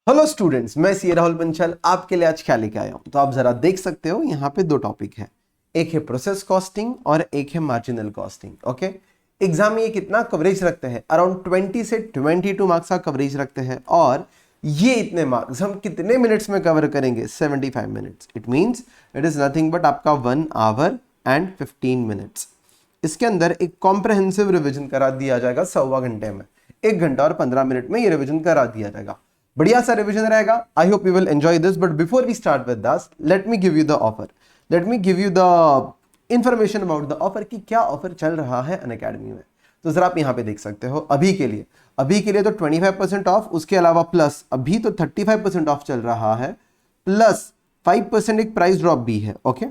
Hello students, मैं सी राहुल पंचाल आपके लिए आज क्या लेके आया हूं। तो आप जरा देख सकते हो यहाँ पे दो टॉपिक है, एक है प्रोसेस कॉस्टिंग और एक है मार्जिनल कॉस्टिंग। ओके, एग्जाम में ये कितना कवरेज रखते हैं? अराउंड 20 से 22 मार्क्स का कवरेज रखते हैं। और ये इतने मार्क्स हम कितने मिनट्स में कवर करेंगे? 75 minutes. It means it is nothing but आपका 1 आवर एंड 15 मिनट्स। इसके अंदर एक कॉम्प्रहेंसिव रिवीजन करा दिया जाएगा 1.25 घंटे में। 1 घंटा और 15 मिनट में ये रिवीजन करा दिया जाएगा। बढ़िया सा रिवीजन रहेगा। I hope you will enjoy this, but before we start with this, let me give you the offer. Let me give you the information about the offer कि क्या ऑफर चल रहा है अनअकैडमी में। तो जरा आप यहाँ पे देख सकते हो, अभी के लिए तो 25% ऑफ, उसके अलावा प्लस अभी तो 35% ऑफ चल रहा है, प्लस 5% एक प्राइस ड्रॉप भी है। ओके,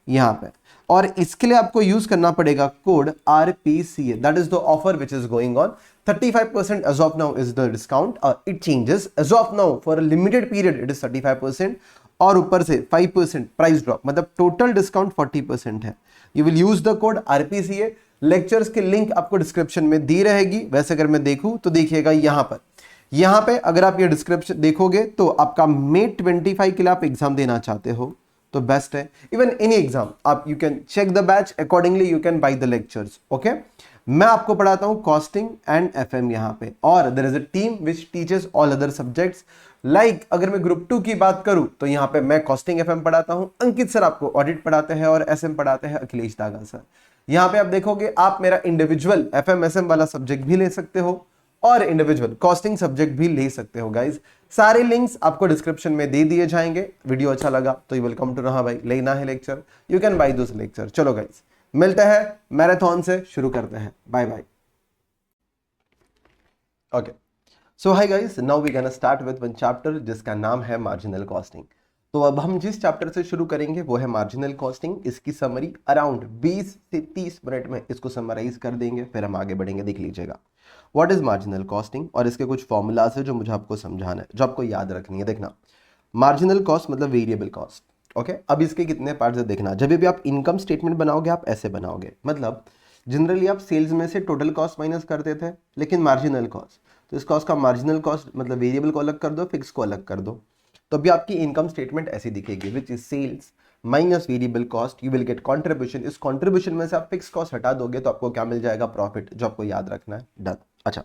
यहाँ पे। और इसके लिए आपको यूज करना पड़ेगा code RPCA, that is the offer which is going on. 35% as of now is the discount. It changes as of now for a limited period. It is 35% और ऊपर से 5% प्राइस ड्रॉप, मतलब टोटल डिस्काउंट 40% है। You will use the code RPCA। Lectures की link आपको description में दी रहेगी। वैसे अगर मैं देखूं तो देखिएगा यहाँ पे अगर आप ये डिस्क्रिप्शन देखोगे तो आपका May 25 के लिए आप एग्जाम देना चाहते हो तो बेस्ट है। इवन एनी एग्जाम आप you can check the batch accordingly, you can buy the lectures. Okay, मैं आपको पढ़ाता हूं कॉस्टिंग एंड FM यहाँ पे, और there is a team which teaches all other subjects. Like अगर मैं ग्रुप 2 की बात करूं तो यहाँ पे मैं कॉस्टिंग FM पढ़ाता हूं, अंकित सर आपको ऑडिट पढ़ाते हैं और SM पढ़ाते हैं अखिलेश दागा सर। यहाँ पे आप देखोगे आप मेरा इंडिविजुअल FM SM वाला सब्जेक्ट भी ले सकते हो और इंडिविजुअल कॉस्टिंग सब्जेक्ट भी ले सकते हो गाइज। सारे लिंक्स आपको डिस्क्रिप्शन में दे दिए जाएंगे। वीडियो अच्छा लगा तो यू वेलकम टू रहा भाई, लेना है lecture, you can buy those lecture. चलो गाइज, मिलते हैं मैराथन से, शुरू करते हैं। Bye bye. Okay, so hi guys, now we gonna start with one chapter जिसका नाम है मार्जिनल कॉस्टिंग। तो अब हम जिस चैप्टर से शुरू करेंगे वो है मार्जिनल कॉस्टिंग। इसकी समरी अराउंड 20 से 30 मिनट में इसको समराइज कर देंगे, फिर हम आगे बढ़ेंगे। देख लीजिएगा व्हाट इज मार्जिनल कॉस्टिंग और इसके कुछ फॉर्मूलाज है जो मुझे आपको समझाना है, जो आपको याद रखनी है। देखना, मार्जिनल कॉस्ट मतलब वेरिएबल कॉस्ट। ओके, अब इसके कितने पार्ट्स है देखना। जब भी आप इनकम स्टेटमेंट बनाओगे आप ऐसे बनाओगे, मतलब जनरली आप सेल्स में से टोटल कॉस्ट माइनस करते थे, लेकिन मार्जिनल कॉस्ट, तो इस कॉस्ट का मार्जिनल कॉस्ट मतलब वेरिएबल को अलग कर दो, फिक्स को अलग कर दो, तो अभी आपकी इनकम स्टेटमेंट ऐसी दिखेगी, which is sales minus variable cost. You will get contribution. इस कंट्रीब्यूशन में से आप फिक्स कॉस्ट हटा दोगे तो आपको क्या मिल जाएगा? प्रॉफिट, जो आपको याद रखना है। डन। अच्छा,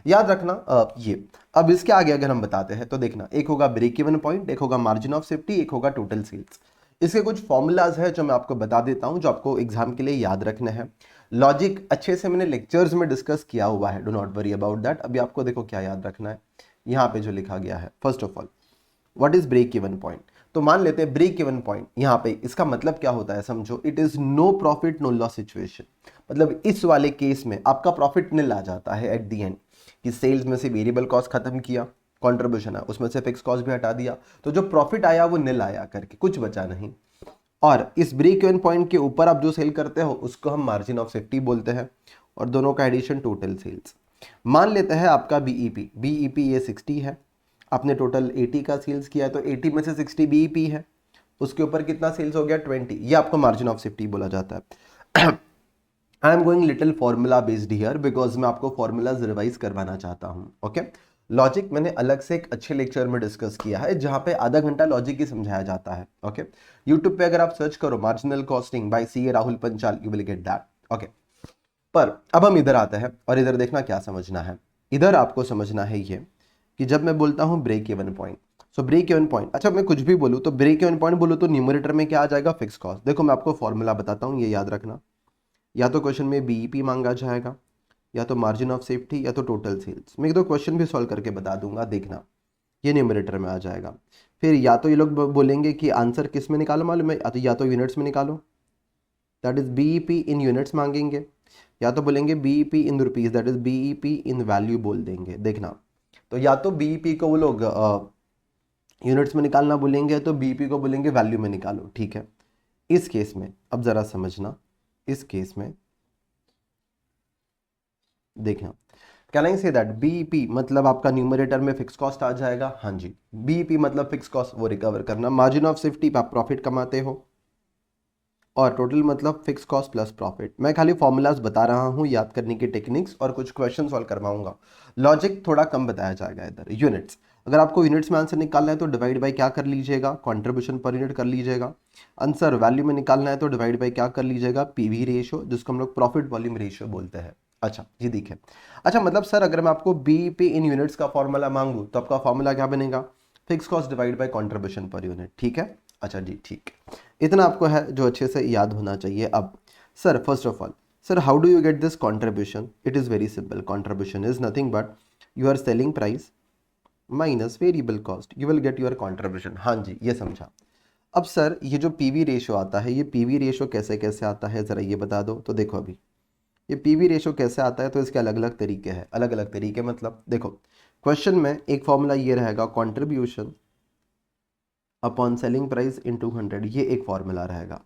याद रखना ये। अब इसके आगे अगर हम बताते हैं तो देखना, एक होगा ब्रेक इवन पॉइंट, एक होगा मार्जिन ऑफ सेफ्टी, एक होगा टोटल सेल्स। इसके कुछ फॉर्मूलाज है जो मैं आपको बता देता हूं, जो आपको एग्जाम के लिए याद रखना है। लॉजिक अच्छे से मैंने लेक्चर्स में डिस्कस किया हुआ है, do not worry about that. अभी आपको देखो क्या याद रखना है, यहाँ पे जो लिखा गया है। First of all, what is break even point? तो मान लेते हैं ब्रेक इवन पॉइंट, यहाँ पे इसका मतलब क्या होता है समझो। It is no profit no loss situation, मतलब इस वाले केस में आपका प्रॉफिट निल आ जाता है एट द एंड, कि सेल्स में से वेरिएबल कॉस्ट खत्म किया, कंट्रीब्यूशन है उसमें से फिक्स कॉस्ट भी हटा दिया, तो जो प्रॉफिट आया वो निल आया करके, कुछ बचा नहीं। और इस ब्रेक इवन पॉइंट के ऊपर आप जो सेल करते हो उसको हम मार्जिन ऑफ सेफ्टी बोलते हैं, और दोनों का एडिशन टोटल सेल्स। मान लेते हैं आपका बीईपी ये 60 है, आपने टोटल 80 का सेल्स किया है, तो 80 में से 60 बीईपी है, उसके ऊपर कितना सेल्स हो गया? 20। ये आपको मार्जिन ऑफ सेफ्टी बोला जाता है। I am going little formula based here because मैं आपको फॉर्मूलाज रिवाइज करवाना चाहता हूँ। ओके, लॉजिक मैंने अलग से एक अच्छे लेक्चर में डिस्कस किया है जहां पे आधा घंटा लॉजिक ही समझाया जाता है। ओके, यूट्यूब पे अगर आप सर्च करो marginal costing by CA Rahul Panchal, you will get that. Okay, पर अब हम इधर आते हैं और इधर देखना क्या समझना है। इधर आपको समझना है ये कि जब मैं बोलता हूँ break even point, so break even point, अच्छा मैं कुछ भी बोलूँ तो ब्रेक इवन पॉइंट बोलूँ तो न्यूमरेटर में क्या आ जाएगा? Fix cost. देखो मैं आपको फॉर्मूला बताता हूँ, ये याद रखना। या तो क्वेश्चन में बीईपी मांगा जाएगा, या तो मार्जिन ऑफ सेफ्टी, या तो टोटल सेल्स। मैं एक दो क्वेश्चन भी सॉल्व करके बता दूंगा, देखना ये न्यूमरेटर में आ जाएगा। फिर या तो ये लोग बोलेंगे कि आंसर किस में निकालो, मालूम है? या तो यूनिट्स में निकालो, that is BEP in units मांगेंगे, या तो बोलेंगे BEP in rupees, that is BEP in value बोल देंगे। देखना, तो या तो बीईपी को वो लोग यूनिट्स में निकालना बोलेंगे, तो बीईपी को बोलेंगे वैल्यू में निकालो। ठीक है, इस केस में अब जरा समझना, इस केस में देखना, कैन आई से दैट बीईपी मतलब आपका न्यूमरेटर में फिक्स कॉस्ट आ जाएगा। हाँ जी, बीईपी मतलब फिक्स कॉस्ट वो रिकवर करना, मार्जिन ऑफ सेफ्टी पे आप प्रॉफिट कमाते हो, और टोटल मतलब फिक्स कॉस्ट प्लस प्रॉफिट। मैं खाली फॉर्मूलाज बता रहा हूँ, याद करने की टेक्निक्स, और कुछ क्वेश्चन सॉल्व करवाऊंगा। लॉजिक थोड़ा कम बताया जाएगा इधर। यूनिट्स, अगर आपको यूनिट्स में आंसर निकालना है तो डिवाइड बाय क्या कर लीजिएगा, कंट्रीब्यूशन पर यूनिट कर लीजिएगा। आंसर वैल्यू में निकालना है तो डिवाइड बाय क्या कर लीजिएगा, पीवी रेशियो, जिसको हम लोग प्रॉफिट वॉल्यूम रेशियो बोलते हैं। अच्छा जी देखिए, अच्छा मतलब सर अगर मैं आपको बीईपी इन यूनिट्स का फॉर्मूला मांगू तो आपका फॉर्मूला क्या बनेगा, fix cost divide by contribution per unit, ठीक है। अच्छा जी ठीक, इतना आपको है जो अच्छे से याद होना चाहिए। अब sir first of all, sir how do you get this contribution, it is very simple, contribution is nothing but your selling price minus variable cost, you will get your contribution. हाँ जी ये समझा। अब सर ये जो PV ratio आता है, ये PV ratio कैसे कैसे आता है ज़रा ये बता दो। तो देखो अभी ये पीवी रेशियो कैसे आता है, तो इसके अलग अलग तरीके हैं। अलग अलग तरीके मतलब देखो, क्वेश्चन में एक फॉर्मूला ये रहेगा, contribution upon selling price into 100, ये एक फॉर्मूला रहेगा।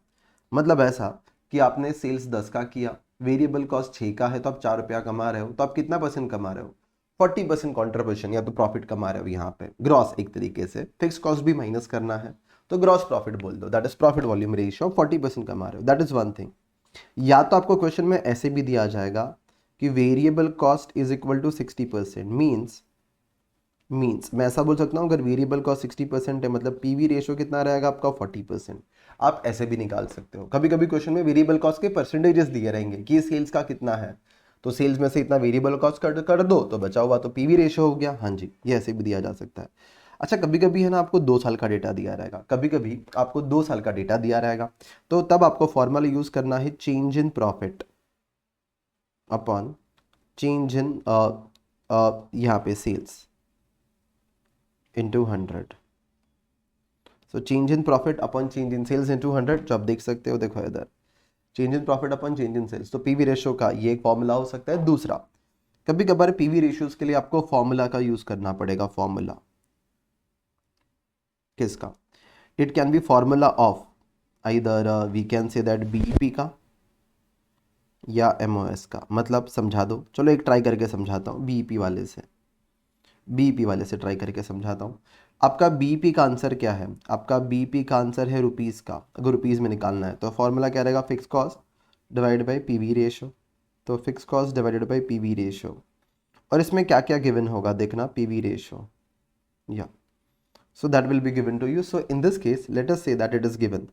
मतलब ऐसा कि आपने सेल्स 10 का किया, वेरिएबल कॉस्ट 6 का है, तो आप 4 रुपया कमा रहे हो, तो आप कितना परसेंट कमा रहे हो, 40% कॉन्ट्रीब्यूशन या तो प्रॉफिट कमा रहे हो यहाँ पे, ग्रॉस एक तरीके से। फिक्स कॉस्ट भी माइनस करना है तो ग्रॉस प्रॉफिट बोल दो, that is profit volume ratio, 40% कमा रहे हो, दैट इज वन थिंग। या तो आपको क्वेश्चन में ऐसे भी दिया जाएगा कि variable cost is equal to 60%, means मैं ऐसा बोल सकता हूँ अगर वेरिएबल कॉस्ट 60% है मतलब पीवी रेशियो कितना रहेगा आपका 40%। आप ऐसे भी निकाल सकते हो, कभी कभी क्वेश्चन में वेरिएबल कॉस्ट के परसेंटेजेस दिए रहेंगे कि सेल्स का कितना है, तो सेल्स में से इतना वेरिएबल कॉस्ट कर दो तो बचा हुआ तो पीवी रेशियो हो गया। हाँ जी ये ऐसे भी दिया जा सकता है। अच्छा कभी कभी है ना आपको 2 साल का डेटा दिया रहेगा, कभी कभी आपको 2 साल का डेटा दिया रहेगा, तो तब आपको फॉर्मूला यूज करना है change in profit upon change in यहाँ पे sales into 100। So change in profit upon change in sales into 100, जो आप देख सकते हो देखो इधर, change in profit upon change in sales, तो पीवी रेशियो का ये एक फॉर्मूला हो सकता है। दूसरा, कभी कभार पीवी रेशियोज के लिए आपको फॉर्मूला का यूज करना पड़ेगा। फॉर्मूला किसका, it can be formula of either we can say that BEP का या एमओएस का। मतलब समझा दो, चलो एक ट्राई करके समझाता हूँ, बीईपी वाले से ट्राई करके समझाता हूँ। आपका बीईपी का आंसर क्या है, आपका बीईपी का आंसर है रुपीज़ का। अगर रुपीज़ में निकालना है तो फॉर्मूला क्या रहेगा, fix cost divide by PV ratio. तो fix cost divided by PV ratio, और इसमें क्या क्या गिवन होगा देखना, पीवी रेशियो या, so that will be given to you. So in this case let us say that it is given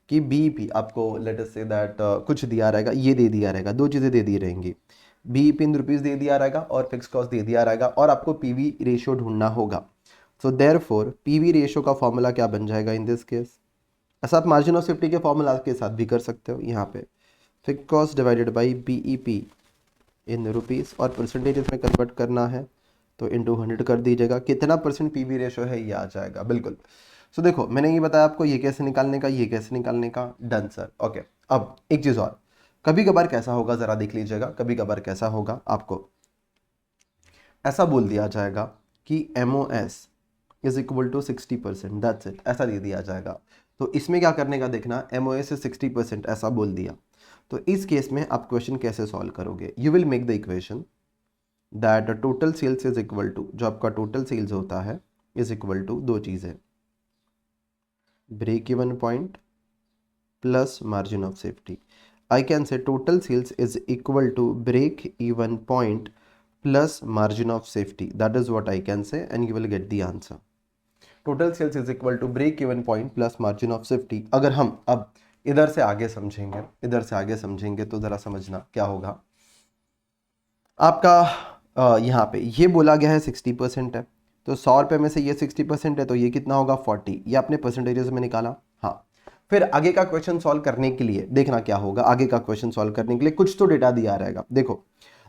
कि BEP आपको लेट अस से दैट कुछ दिया रहेगा, ये दे दिया रहेगा, दो चीज़ें दे दी रहेंगी, बीईपी इन रुपीज़ दे दिया रहेगा और फिक्स कॉस्ट दे दिया रहेगा, और आपको पीवी रेशियो ढूंढना होगा। सो देयरफॉर पीवी रेशियो का फॉर्मूला क्या बन जाएगा इन दिस केस, ऐसा आप मार्जिन ऑफ सेफ्टी के फॉर्मूला के साथ भी कर सकते हो। यहाँ पे fix cost divided by BEP in rupees, और परसेंटेज में कन्वर्ट करना है तो इंटू 100 कर दीजिएगा, कितना परसेंट पीवी रेशियो है ये आ जाएगा बिल्कुल। सो देखो मैंने ये बताया आपको ये कैसे निकालने का, ये कैसे निकालने का, डन सर ओके। अब एक चीज़ और, कभी कभार कैसा होगा ज़रा देख लीजिएगा, कभी कभार कैसा होगा, आपको ऐसा बोल दिया जाएगा कि MOS is equal to 60%, that's it, ऐसा दे दिया जाएगा। तो इसमें क्या करने का देखना, एमओएस इज 60% ऐसा बोल दिया, तो इस केस में आप क्वेश्चन कैसे सॉल्व करोगे, you will make the equation that total sales is equal to, जो आपका टोटल सेल्स होता है इज इक्वल टू दो चीज़ें, break even point plus margin of safety. I can say total sales is equal to break even point plus margin of safety, that is what I can say, and you will get the answer. Total sales is equal to break even point plus margin of safety. अगर हम अब इधर से आगे समझेंगे तो ज़रा समझना क्या होगा। आपका यहाँ पे ये बोला गया है 60% है, तो 100 रुपये में से ये 60% है तो ये कितना होगा 40, ये आपने परसेंटेजेस में निकाला। हाँ, फिर आगे का क्वेश्चन सॉल्व करने के लिए देखना क्या होगा, आगे का क्वेश्चन सॉल्व करने के लिए कुछ तो डेटा दिया रहेगा। देखो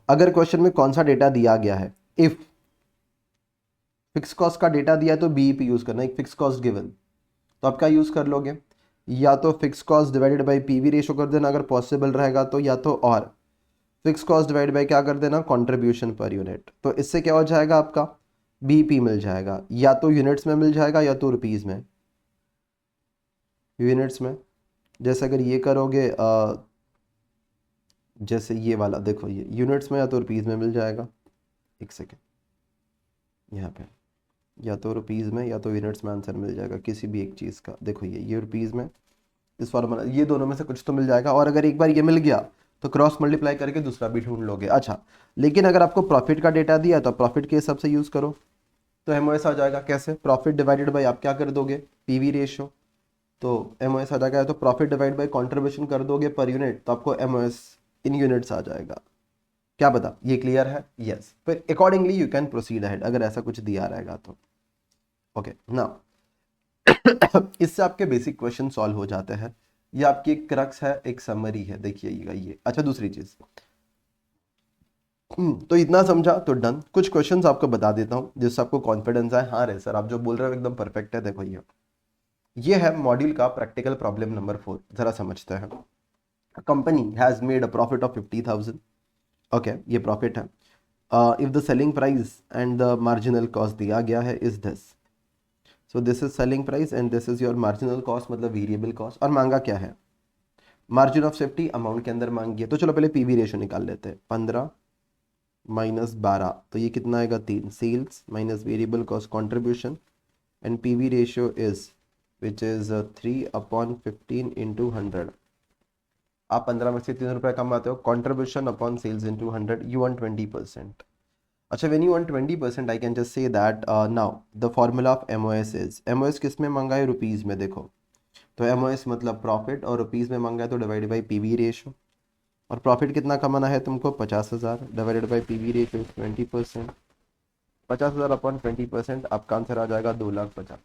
अगर क्वेश्चन में कौन सा डेटा दिया गया है, इफ फिक्स कॉस्ट का डेटा दिया है तो बीईपी यूज करना, एक फिक्स कॉस्ट गिवन, तो आप क्या यूज कर लोगे, या तो fix cost divided by PV ratio कर देना अगर पॉसिबल रहेगा तो, या तो और फिक्स कॉस्ट डिवाइड बाई क्या कर देना, कंट्रीब्यूशन पर यूनिट। तो इससे क्या हो जाएगा आपका बीईपी मिल जाएगा, या तो यूनिट्स में मिल जाएगा या तो रुपीज़ में, यूनिट्स में। जैसे अगर ये करोगे जैसे ये वाला देखो, ये यूनिट्स में या तो रुपीज़ में मिल जाएगा, एक सेकेंड यहाँ पे, या तो रुपीज़ में या तो यूनिट्स में आंसर मिल जाएगा किसी भी एक चीज़ का। देखो ये रुपीज़ में, इस फॉर्मूला ये दोनों में से कुछ तो मिल जाएगा, और अगर एक बार ये मिल गया तो क्रॉस मल्टीप्लाई करके दूसरा भी ढूंढ लोगे। अच्छा लेकिन अगर आपको प्रॉफिट का डेटा दिया तो प्रॉफिट के हिसाब से यूज़ करो, तो एमओएस आ जाएगा कैसे, प्रॉफिट डिवाइडेड बाय आप क्या कर दोगे, पीवी रेशियो। तो एमओएस आ जाएगा, तो प्रॉफिट डिवाइड बाय कंट्रीब्यूशन कर दोगे पर यूनिट, तो आपको एमओएस इन यूनिट्स आ जाएगा। क्या बता, ये क्लियर है? यस, फिर accordingly you can proceed ahead अगर ऐसा कुछ दिया रहेगा तो। ओके ना, इससे आपके बेसिक क्वेश्चन सॉल्व हो जाते हैं। ये आपकी एक क्रक्स है, एक समरी है, देखिएगा ये। अच्छा दूसरी चीज, तो इतना समझा तो डन। कुछ क्वेश्चंस आपको बता देता हूं जिससे आपको कॉन्फिडेंस आए, हाँ रे सर आप जो बोल रहे हो एकदम परफेक्ट है। देखो ये है मॉड्यूल का प्रैक्टिकल प्रॉब्लम नंबर 4, जरा समझते हैं। Company has made a profit of 50,000। Okay, ये प्रॉफिट है। If the selling price and the marginal cost दिया गया है is this, so this is selling price and this is your marginal cost, मतलब variable cost. और मांगा क्या है, मार्जिन ऑफ सेफ्टी अमाउंट के अंदर मांगी है। तो चलो पहले पीवी रेशियो निकाल लेते हैं। 15 माइनस 12, तो ये कितना आएगा, 3। Sales minus variable cost contribution and PV ratio is which is 3/15 into 100। आप 15 में से 3 रुपये कमाते हो, contribution upon sales into 100, you want 20%। अच्छा, when you want 20% I can just say that now the formula of MOS is, MOS किस में मांगा है, रुपीज में। देखो तो एमओएस मतलब प्रॉफिट, और रुपीज में मांगा है तो डिवाइडेड बाई पीवी रेशियो। और प्रॉफिट कितना कमाना है तुमको, 50,000, divided by PV ratio 20%। 50,000 upon 20%, आपका आंसर आ जाएगा 2,50,000।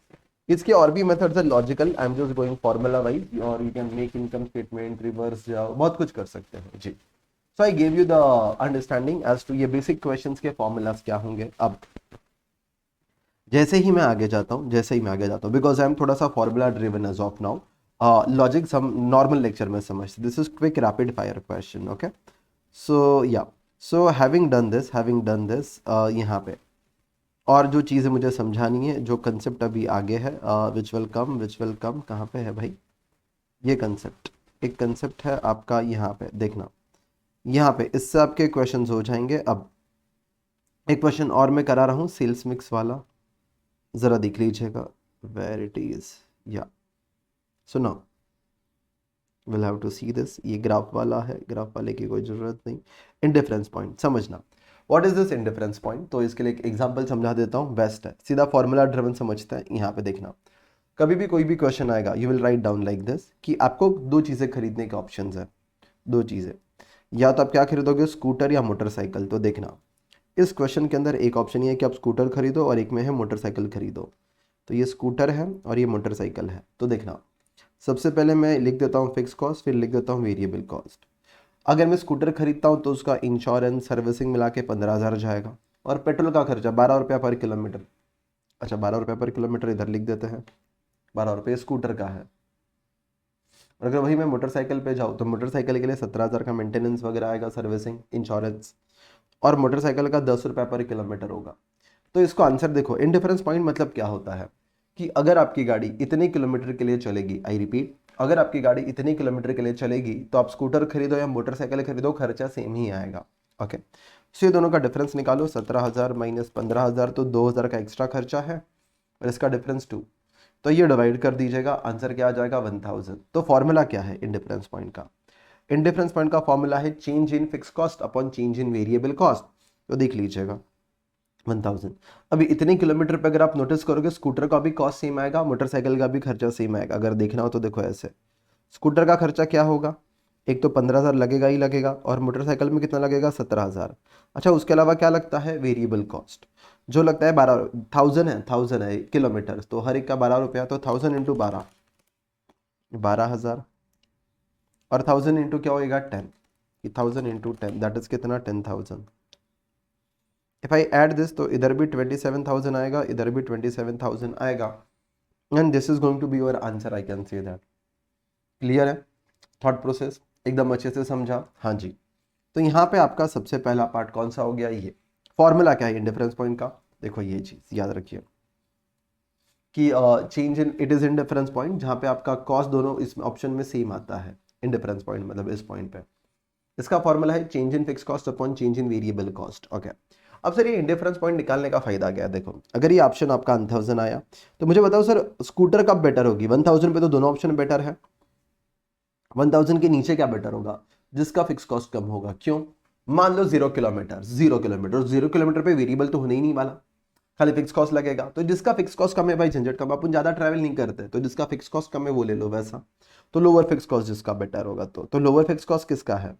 इसके और भी मेथड्स है logical, I am just going formula wise, और you can make income statement, reverse जाओ, बहुत कुछ कर सकते हैं जी। So I gave you the understanding as to ये बेसिक क्वेश्चंस के फॉर्मूलाज क्या होंगे। अब जैसे ही मैं आगे जाता हूँ, बिकॉज आई एम थोड़ा सा formula driven as of now, logic हम नॉर्मल लेक्चर में समझते, this is quick rapid fire question. Okay, so yeah, so having done this यहाँ पे और जो चीज़ें मुझे समझानी है, जो कंसेप्ट अभी आगे है, विच विल कम कहाँ पे है भाई, ये कंसेप्ट, एक कंसेप्ट है आपका यहाँ पे, देखना यहाँ पे, इससे आपके क्वेश्चंस हो जाएंगे। अब एक क्वेश्चन और मैं करा रहा हूँ सेल्स मिक्स वाला, ज़रा देख लीजिएगा, वेयर इट इज़, या सुनो, will have to see this. ये ग्राफ वाला है, ग्राफ वाले की कोई ज़रूरत नहीं। इंडिफरेंस पॉइंट समझना, what is this indifference point, तो इसके लिए एक एग्जांपल समझा देता हूँ, बेस्ट है, सीधा फॉर्मूला ड्रिवन समझते हैं। यहाँ पे देखना, कभी भी कोई भी क्वेश्चन आएगा, you will write down like this कि आपको दो चीज़ें खरीदने के ऑप्शन है, दो चीज़ें, या तो आप क्या खरीदोगे, स्कूटर या मोटरसाइकिल। तो देखना इस क्वेश्चन के अंदर एक ऑप्शन ये है कि आप स्कूटर खरीदो, और एक में है मोटरसाइकिल खरीदो। तो ये स्कूटर है और ये मोटरसाइकिल है। तो देखना, सबसे पहले मैं लिख देता हूँ फिक्स कॉस्ट, फिर लिख देता हूँ वेरिएबल कॉस्ट। अगर मैं स्कूटर खरीदता हूँ तो उसका इंश्योरेंस सर्विसिंग मिला के 15,000 जाएगा, और पेट्रोल का खर्चा 12 रुपया पर किलोमीटर। अच्छा, 12 रुपया पर किलोमीटर इधर लिख देते हैं, 12 रुपये स्कूटर का है। और अगर वही मैं मोटरसाइकिल पे जाऊँ तो मोटरसाइकिल के लिए 17,000 का मेंटेनेंस वगैरह आएगा, सर्विसिंग, इंश्योरेंस, और मोटरसाइकिल का 10 रुपया पर किलोमीटर होगा। तो इसको आंसर देखो, इंडिफरेंस पॉइंट मतलब क्या होता है कि अगर आपकी गाड़ी इतने किलोमीटर के लिए चलेगी, आई रिपीट, अगर आपकी गाड़ी इतने किलोमीटर के लिए चलेगी तो आप स्कूटर खरीदो या मोटरसाइकिल खरीदो, खर्चा सेम ही आएगा। ओके, सो ये दोनों का डिफरेंस निकालो, 17,000 माइनस 15,000, तो 2,000 का एक्स्ट्रा खर्चा है, और इसका डिफरेंस 2, तो ये डिवाइड कर दीजिएगा, आंसर क्या आ जाएगा, 1,000। तो फॉर्मूला क्या है इंडिफरेंस पॉइंट का, इंडिफरेंस पॉइंट का फॉर्मूला है change in fix cost upon change in variable cost. तो देख लीजिएगा 1,000। अभी इतने किलोमीटर पे अगर आप नोटिस करोगे, स्कूटर का भी कॉस्ट सेम आएगा, मोटरसाइकिल का भी खर्चा सेम आएगा। अगर देखना हो तो देखो ऐसे, स्कूटर का खर्चा क्या होगा, एक तो 15,000 लगेगा ही लगेगा, और मोटरसाइकिल में कितना लगेगा, 17,000। अच्छा, उसके अलावा क्या लगता है, वेरिएबल कॉस्ट, जो लगता है 12,000 है किलोमीटर, तो हर एक का 12 रुपया, तो 1000 इंटू 12, 12,000, और 1000 इंटू क्या होएगा, 10, 1000 इंटू 10 दैट इज कितना, 10,000। इफ आई ऐड दिस तो इधर भी 27,000 आएगा, इधर भी 27,000 आएगा, and this is going to be your answer, I can say that. Clear है थॉट प्रोसेस, एकदम अच्छे से समझा, हाँ जी। तो यहाँ पे आपका सबसे पहला पार्ट कौन सा हो गया, ये फॉर्मूला क्या है इंडिफरेंस पॉइंट का, देखो ये चीज याद रखिए कि change in, it is indifference point जहाँ पे आपका कॉस्ट दोनों इस ऑप्शन में सेम आता है। इंडिफरेंस पॉइंट मतलब इस पॉइंट पे इसका फॉर्मूला है change in fix cost upon change in variable cost. Okay, अब सर ये इंडिफरेंस पॉइंट निकालने का फायदा क्या है, देखो अगर ये ऑप्शन आपका 1,000 आया तो मुझे बताओ सर स्कूटर कब बेटर होगी, 1,000 पे तो दोनों ऑप्शन बेटर है, 1,000 के नीचे क्या बेटर होगा, जिसका फिक्स कॉस्ट कम होगा। क्यों, मान लो 0 किलोमीटर, 0 किलोमीटर पे वेरिएबल तो होने ही नहीं वाला, खाली फिक्स कॉस्ट लगेगा। तो जिसका फिक्स कॉस्ट कम है भाई, झंझट कम, अपन ज्यादा ट्रैवल नहीं करते, तो जिसका फिक्स कॉस्ट कम है वो ले लो वैसा। तो लोअर फिक्स कॉस्ट जिसका बेटर होगा, तो लोअर फिक्स कॉस्ट किसका है,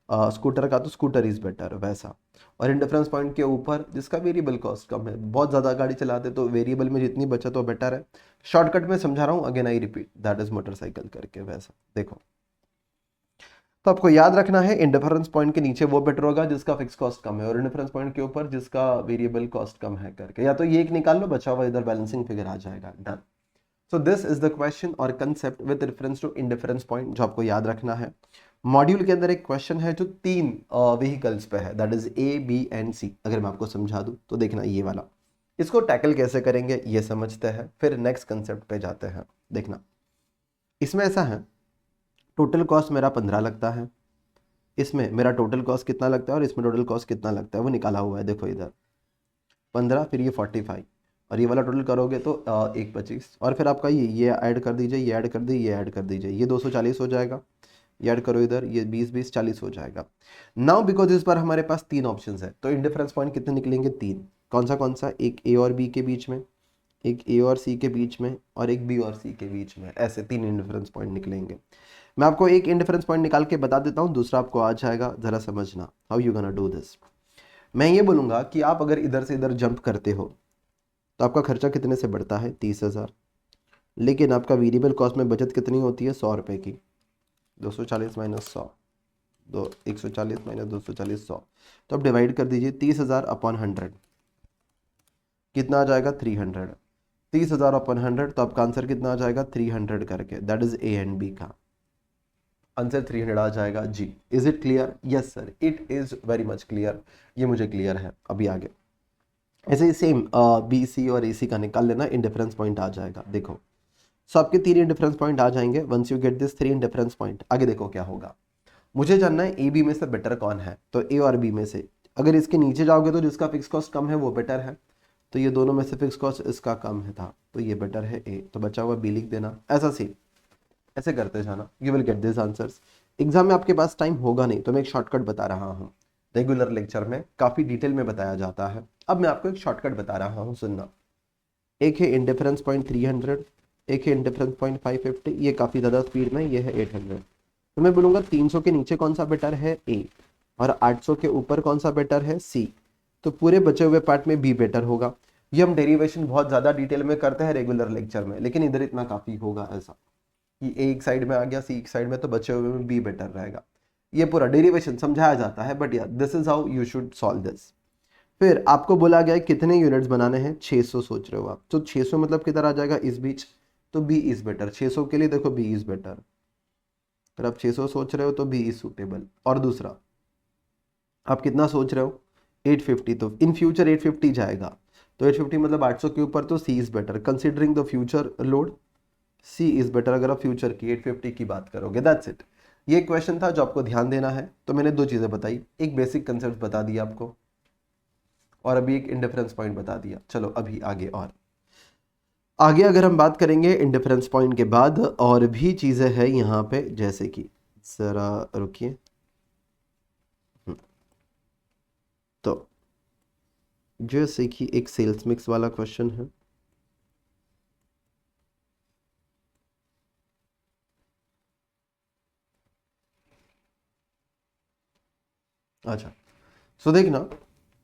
स्कूटर का, तो स्कूटर इज बेटर वैसा। और इंडिफरेंस पॉइंट के ऊपर जिसका वेरिएबल कॉस्ट कम है, बहुत ज़्यादा गाड़ी चलाते तो वेरिएबल में जितनी बचत हो बेटर है। शॉर्टकट में समझा रहा हूँ, again I repeat, that is motorcycle करके वैसा। देखो, तो आपको याद रखना है इंडिफरेंस पॉइंट के नीचे वो बेटर होगा जिसका फिक्स कॉस्ट कम है, और इंडिफरेंस पॉइंट के ऊपर जिसका वेरिएबल कॉस्ट कम है करके, या तो ये एक निकाल लो, बचा हुआ इधर बैलेंसिंग फिगर आ जाएगा। Done. So this is the question और concept with reference to indifference point, जो आपको याद रखना है। मॉड्यूल के अंदर एक क्वेश्चन है जो 3 व्हीकल्स पे है, that is A B and C. अगर मैं आपको समझा दूं तो देखना ये वाला, इसको टैकल कैसे करेंगे ये समझते हैं, फिर नेक्स्ट कंसेप्ट पे जाते हैं। देखना, इसमें ऐसा है, टोटल कॉस्ट मेरा 15 लगता है, इसमें मेरा टोटल कॉस्ट कितना लगता है और इसमें टोटल कॉस्ट कितना लगता है वो निकाला हुआ है। देखो इधर 15, फिर ये 45, और ये वाला टोटल करोगे तो 125, और फिर आपका ये ऐड कर दीजिए, ये ऐड कर दीजिए, ये ऐड कर दीजिए, ये 240 हो जाएगा। ये ऐड करो इधर, ये 20 20 40 हो जाएगा। नाउ बिकॉज इस बार हमारे पास 3 ऑप्शंस है, तो इंडिफरेंस पॉइंट कितने निकलेंगे, 3। कौन सा, एक ए और बी के बीच में, एक ए और सी के बीच में, और एक बी और सी के बीच में, ऐसे 3 इंडिफरेंस पॉइंट निकलेंगे। मैं आपको एक इंडिफरेंस पॉइंट निकाल के बता देता हूँ, दूसरा आपको आ जाएगा, जरा समझना how you gonna do this. मैं ये बोलूँगा कि आप अगर इधर से इधर जंप करते हो तो आपका खर्चा कितने से बढ़ता है, 30,000, लेकिन आपका वेरिएबल कॉस्ट में बचत कितनी होती है, 100 रुपये की। 240 माइनस 100, 140 माइनस 240, 100। तो आप डिवाइड कर दीजिए 30,000 अपॉन 100, कितना आ जाएगा, 300। 30,000 अपॉन 100, तो आपका आंसर कितना आ जाएगा, 300 करके, that is A and B का आंसर 300 आ जाएगा जी। Is it clear, yes sir, it is very much clear, ये मुझे क्लियर है। अभी आगे ऐसे ही सेम बी सी और ए सी का निकाल लेना, इंडिफरेंस पॉइंट आ जाएगा। देखो, सो आपके 3 इंडिफरेंस पॉइंट आ जाएंगे once you get this 3 indifference point. आगे देखो क्या होगा, मुझे जानना है ए बी में से बेटर कौन है, तो ए और बी में से अगर इसके नीचे जाओगे तो जिसका फिक्स कॉस्ट कम है वो बेटर है, तो ये दोनों में से फिक्स कॉस्ट इसका कम है था, तो ये बेटर है ए, तो बचा हुआ बी लिख देना। ऐसा सी ऐसे करते जाना, you will get this answers. Exam में आपके पास टाइम होगा नहीं तो मैं एक शॉर्टकट बता रहा हूँ, रेगुलर लेक्चर में काफ़ी डिटेल में बताया जाता है, अब मैं आपको एक शॉर्टकट बता रहा हूँ, सुनना। एक है इंडिफरेंस पॉइंट 300, एक है इंडिफरेंस पॉइंट 550, ये काफ़ी ज़्यादा स्पीड में, ये है 800। तो मैं बोलूँगा 300 के नीचे कौन सा बेटर है, ए, और 800 के ऊपर कौन सा बेटर है, सी। तो पूरे बचे हुए पार्ट में बी बेटर होगा। ये हम डेरिवेशन बहुत ज़्यादा डिटेल में करते हैं रेगुलर लेक्चर में, लेकिन इधर इतना काफ़ी होगा ऐसा कि ए एक साइड में आ गया, सी एक साइड में, तो बचे हुए में बी बेटर रहेगा। ये पूरा डेरिवेशन समझाया जाता है, बट यार this is how you should solve this. फिर आपको बोला गया है कितने यूनिट्स बनाने हैं, 600 सोच रहे हो आप, तो 600 मतलब किधर आ जाएगा, इस बीच, तो बी इज बेटर। 600 के लिए देखो बी इज बेटर, फिर आप 600 सोच रहे हो तो बी इज सुटेबल। और दूसरा आप कितना सोच रहे हो, 850, तो इन फ्यूचर 850 जाएगा, तो 850 मतलब 800 के ऊपर, तो C is better considering the future load, C is better अगर आप फ्यूचर की 850 की बात करोगे। दैट्स इट, ये क्वेश्चन था जो आपको ध्यान देना है। तो मैंने 2 चीज़ें बताई, एक बेसिक कंसेप्ट बता दिया आपको, और अभी एक इंडिफरेंस पॉइंट बता दिया। चलो अभी आगे, और आगे अगर हम बात करेंगे इंडिफरेंस पॉइंट के बाद, और भी चीज़ें हैं यहाँ पे, जैसे कि ज़रा रुकिए, तो जैसे कि एक सेल्स मिक्स वाला क्वेश्चन है। अच्छा, सो देखना,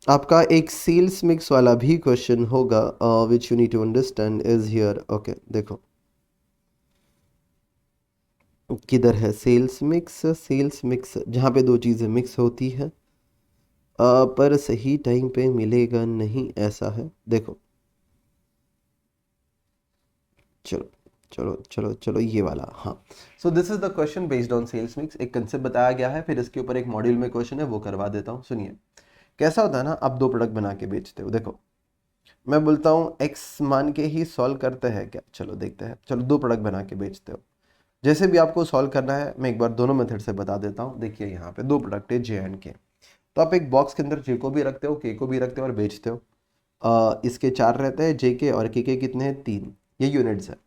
आपका एक सेल्स मिक्स वाला भी क्वेश्चन होगा, which you need to understand is here. Okay देखो किधर है सेल्स मिक्स जहाँ पे 2 चीज़ें मिक्स होती है, पर सही टाइम पे मिलेगा नहीं, ऐसा है। देखो चलो चलो चलो चलो ये वाला, हाँ। So this is the question based on sales mix, एक कंसेप्ट बताया गया है, फिर इसके ऊपर एक मॉड्यूल में क्वेश्चन है वो करवा देता हूँ। सुनिए कैसा होता है ना, आप 2 प्रोडक्ट बना के बेचते हो। देखो मैं बोलता हूँ एक्स मान के ही सॉल्व करते हैं क्या, चलो देखते हैं। चलो 2 प्रोडक्ट बना के बेचते हो, जैसे भी आपको सॉल्व करना है मैं एक बार दोनों मेथड से बता देता हूँ। देखिए यहाँ पे 2 प्रोडक्ट है जे एंड के, तो आप एक बॉक्स के अंदर जे को भी रखते हो, के को भी रखते हो और बेचते हो। इसके 4 रहते हैं, जे के और के कितने हैं, 3, ये यूनिट्स है।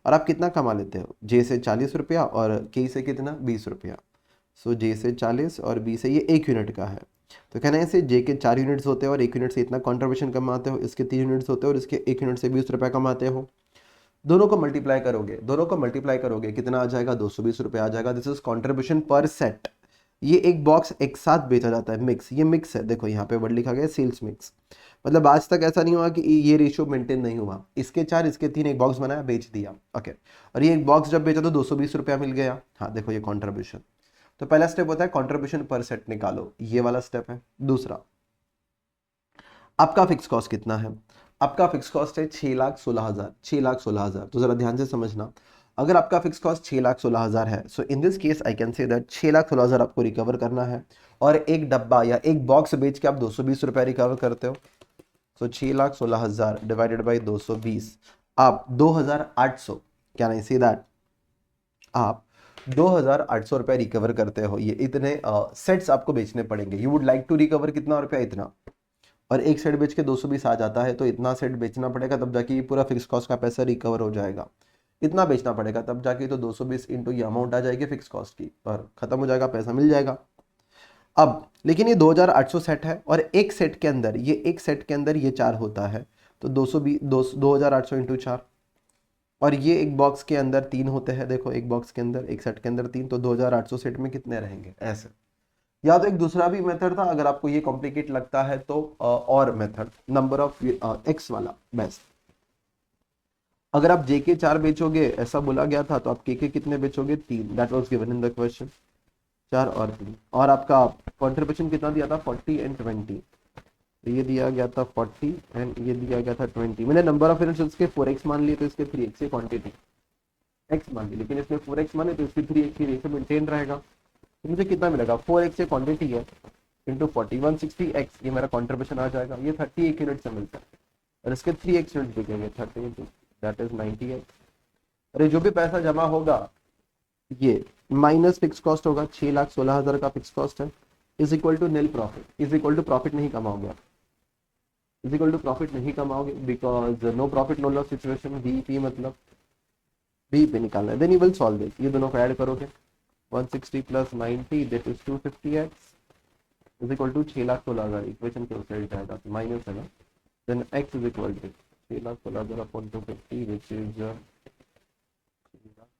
और आप कितना कमा लेते हो, जे से 40 रुपया और के से कितना, 20 रुपया। सो जे से 40 और बी से, ये 1 यूनिट का है, तो कहना है इसे जे के 4 यूनिट्स होते हैं और 1 यूनिट से इतना कंट्रीब्यूशन कमाते हो, इसके 3 यूनिट्स होते हैं और इसके 1 यूनिट से 20 रुपये कमाते हो। दोनों को मल्टीप्लाई करोगे कितना आ जाएगा, 220 रुपये आ जाएगा। दिस इज कॉन्ट्रीब्यूशन पर सेट। ये एक बॉक्स एक साथ बेचा जाता है, मिक्स, ये मिक्स है, देखो यहाँ पे वर्ड लिखा गया है सेल्स मिक्स। मतलब आज तक ऐसा नहीं हुआ कि ये रेशियो मेंटेन नहीं हुआ, इसके 4 इसके 3 एक बॉक्स बनाया बेच दिया, ओके। और ये एक बॉक्स जब बेचा तो 220 रुपया मिल गया। हाँ देखो ये कॉन्ट्रीब्यूशन। तो पहला स्टेप होता है कॉन्ट्रीब्यूशन पर सेट निकालो, ये वाला स्टेप है। दूसरा, आपका फिक्स कॉस्ट कितना है। आपका फिक्स कॉस्ट है 6,16,000, 6,16,000। तो जरा ध्यान से समझना, अगर आपका फिक्स कॉस्ट 6,16,000 है, so in this case I can say that 6,16,000 आपको रिकवर करना है और एक डब्बा या एक बॉक्स बेच के आप 220 रुपया रिकवर करते हो। सो 6,16,000 डिवाइडेड बाई 220, आप 2,800, क्या नहीं सी दैट, आप 2,800 रुपया रिकवर करते हो। ये इतने सेट्स आपको बेचने पड़ेंगे। You would like to recover कितना रुपया, इतना। और एक सेट बेच के 220 आ जाता है, तो इतना सेट बेचना पड़ेगा तब जाके ये पूरा फिक्स कॉस्ट का पैसा रिकवर हो जाएगा। इतना बेचना पड़ेगा तब जाके, तो 220 इंटू ये अमाउंट आ जाएगी फिक्स कॉस्ट की और खत्म हो जाएगा, पैसा मिल जाएगा। अब लेकिन ये 2,800 सेट है और एक सेट के अंदर ये 4 होता है, तो 220 2,800 इंटू 4। और ये एक बॉक्स के अंदर 3 होते हैं, देखो एक बॉक्स के अंदर, एक सेट के अंदर 3, तो 2,800 सेट में कितने रहेंगे, ऐसे। या तो एक दूसरा भी मेथड था, अगर आपको ये कॉम्प्लिकेट लगता है तो और मेथड, नंबर ऑफ एक्स वाला बेस्ट। अगर आप जे के 4 बेचोगे, ऐसा बोला गया था, तो आप के कितने बेचोगे, 3, that was given in the question, 4 और 3। और आपका कंट्रीब्यूशन कितना दिया था, 40 एंड 20। तो ये दिया गया था 40 एंड ये दिया गया था 20। मैंने नंबर ऑफ यूनिट्स इसके 4x मान लिए, तो इसके 3x की क्वांटिटी x मान ली, लेकिन इसमें 4x माने तो इसकी 3x की रेशियो मेंटेन रहेगा। तो मुझे कितना मिलेगा, 4x ये क्वांटिटी है इंटू 40, 160x ये मेरा कंट्रीब्यूशन आ जाएगा। ये 38 यूनिट से मिलता है और इसके 3x यूनिट बिकेंगे, 30 इंटू दैट इज 90x। अरे जो भी पैसा जमा होगा ये माइनस फिक्स कॉस्ट होगा, 6,16,000 का फिक्स कॉस्ट है, is equal to nil profit, is equal to profit नहीं कमाओगे, इज इक्वल टू प्रॉफिट नहीं कमाओगे, because no profit no loss situation, BEP मतलब बीईपी निकालना है। Then you will solve this, ये दोनों को ऐड करोगे, 160 plus 90 that is 250x is equal to 6,16,000। Equation के उस साइड जाएगा तो माइनस है ना, then x is equal to 6,16,000 upon 250 which is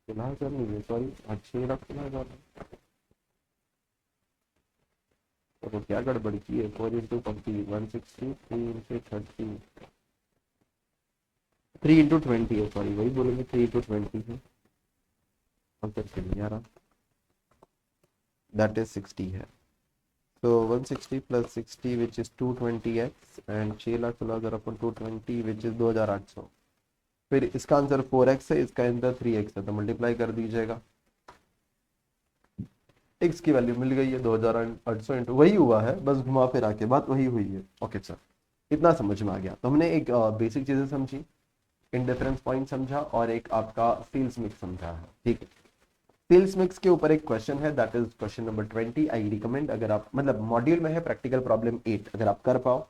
6,16,000 नहीं है, सॉरी 6,16,000। तो क्या गड़बड़ी की है, 4 इंटू 40, 160, 3 इंटू 30, 3 इंटू 20 है, सॉरी वही बोलेंगे, 3 इंटू 20 है, आंसर से नहीं आ रहा, दैट इज 60 है। तो 160 plus 60 which is 220x and 6,16,000 upon 220 which is 2,800। फिर इसका आंसर 4x है, इसका आंसर 3x है, तो मल्टीप्लाई कर दीजिएगा। x की वैल्यू मिल गई है 2,800 इंटू, वही हुआ है, बस घुमा फिरा के बात वही हुई है। ओके सर, इतना समझ में आ गया। तो हमने एक बेसिक चीजें समझी, इंडिफरेंस पॉइंट समझा और एक आपका सेल्स मिक्स समझा है, ठीक है। सेल्स मिक्स के ऊपर एक क्वेश्चन है, that is question number 20। I recommend, अगर आप मतलब मॉड्यूल में है प्रैक्टिकल प्रॉब्लम 8, अगर आप कर पाओ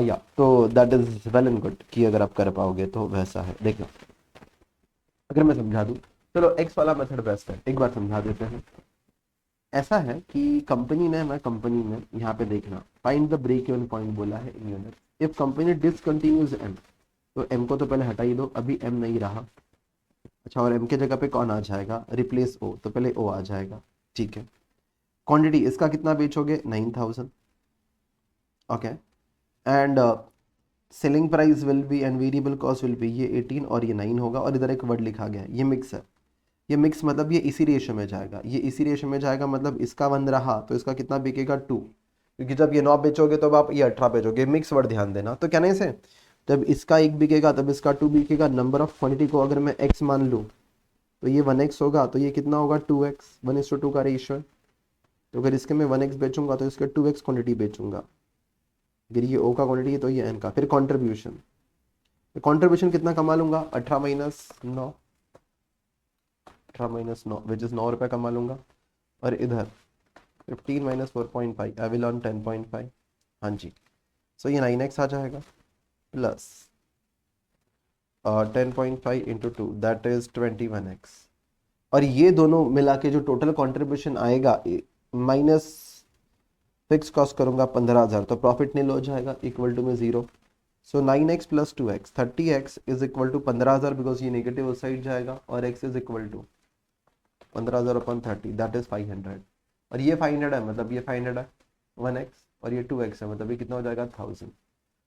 या तो that is well and good, कि अगर आप कर पाओगे तो वैसा है। देखना अगर मैं समझा दूं, चलो एक्स वाला मेथड बेस्ट है, एक बार समझा देते हैं। ऐसा है कि कंपनी ने, मैं कंपनी में यहाँ पे देखना, find the break even point बोला है in unit. If company discontinues M, तो एम को तो पहले हटा ही दो, अभी एम नहीं रहा। अच्छा, और एम के जगह पे कौन आ जाएगा, रिप्लेस ओ, तो पहले ओ आ जाएगा, ठीक है। क्वांटिटी इसका कितना बेचोगे, 9,000, okay. And selling price will be and variable cost will be, ये 18 और ये 9 होगा। और इधर एक वर्ड लिखा गया है, ये मिक्स है, ये मिक्स मतलब ये इसी रेशियो में जाएगा, ये इसी रेशियो में जाएगा, मतलब इसका 1 रहा तो इसका कितना बिकेगा, 2, क्योंकि जब ये 9 बेचोगे तो आप ये 18 बेचोगे, मिक्स वर्ड ध्यान देना। तो क्या नहीं से, जब इसका 1 बिकेगा तब इसका 2 बिकेगा। नंबर ऑफ क्वांटिटी को अगर मैं x मान लूँ तो ये 1x होगा, तो ये कितना होगा, 2x, 1:2 का रेशियो है। तो अगर इसके मैं 1x बेचूंगा तो इसके 2x क्वांटिटी बेचूंगा। अगर ये ओ का क्वांटिटी है तो ये n का। फिर कॉन्ट्रीब्यूशन, कॉन्ट्रीब्यूशन कितना कमा लूंगा, 18 माइनस 9, 18 माइनस 9 विच इज 9 रुपये कमा लूंगा। और इधर 15 माइनस 4.5 आई विल ऑन 10.5, हाँ जी। सो ये 9x आ जाएगा plus 10.5 into 2 that is 21x। और ये दोनों मिला के जो टोटल कंट्रीब्यूशन आएगा माइनस फिक्स कॉस्ट करूंगा 15,000 तो प्रॉफिट नील हो जाएगा, इक्वल टू में 0। So 9x plus 2x 30x is equal to 15,000 because ये नेगेटिव उस साइड जाएगा, और x is equal to 15,000 upon 30 that is 500। और ये 500 है मतलब ये 500 है 1x, और ये 2x है मतलब ये कितना हो जाएगा 1000।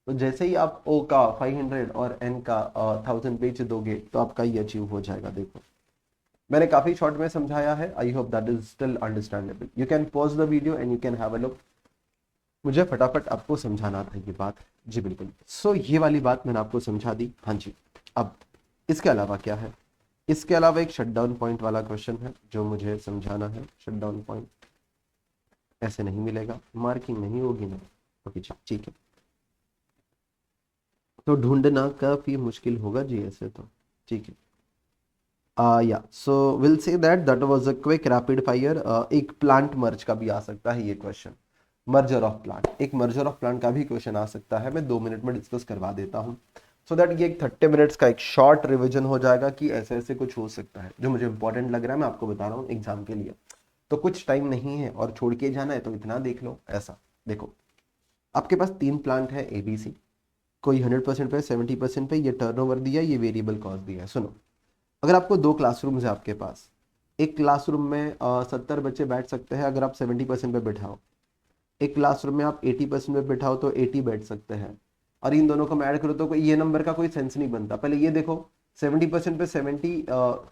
तो जैसे ही आप O का 500 और N का 1000 बेच दोगे तो आपका ये अचीव हो जाएगा। देखो मैंने काफी शॉर्ट में समझाया है, I hope that is still understandable. You can pause the video and you can have a look. मुझे फटाफट आपको समझाना था ये बात। जी बिल्कुल। सो ये वाली बात मैंने आपको समझा दी। हाँ जी, अब इसके अलावा क्या है? इसके अलावा एक शटडाउन पॉइंट वाला क्वेश्चन है जो मुझे समझाना है। शटडाउन पॉइंट ऐसे नहीं मिलेगा, मार्किंग नहीं होगी ना। ओके जी ठीक है, तो ढूंढना काफी मुश्किल होगा जी ऐसे तो। ठीक है, या so will say that was a quick rapid fire. एक प्लांट मर्ज का भी आ सकता है ये क्वेश्चन, मर्जर ऑफ प्लांट। एक मर्जर ऑफ प्लांट का भी क्वेश्चन आ सकता है, मैं 2 मिनट में डिस्कस करवा देता हूँ सो दैट ये एक 30 मिनट्स का एक शॉर्ट रिविजन हो जाएगा कि ऐसे ऐसे कुछ हो सकता है जो मुझे इंपॉर्टेंट लग रहा है, मैं आपको बता रहा हूँ एग्जाम के लिए। तो कुछ टाइम नहीं है और छोड़ के जाना है तो इतना देख लो। ऐसा देखो, आपके पास 3 प्लांट है ABC, कोई 100% पे 70% पे, ये टर्नओवर दिया, ये वेरिएबल कॉस्ट दिया है। सुनो, अगर आपको 2 क्लासरूम्स है आपके पास, एक क्लासरूम में 70 बच्चे बैठ सकते हैं अगर आप 70% पे बैठाओ, एक क्लासरूम में आप 80% पे बैठाओ तो 80 बैठ सकते हैं, और इन दोनों को मैं ऐड करो तो ये नंबर का कोई सेंस नहीं बनता। पहले ये देखो, 70% पे 70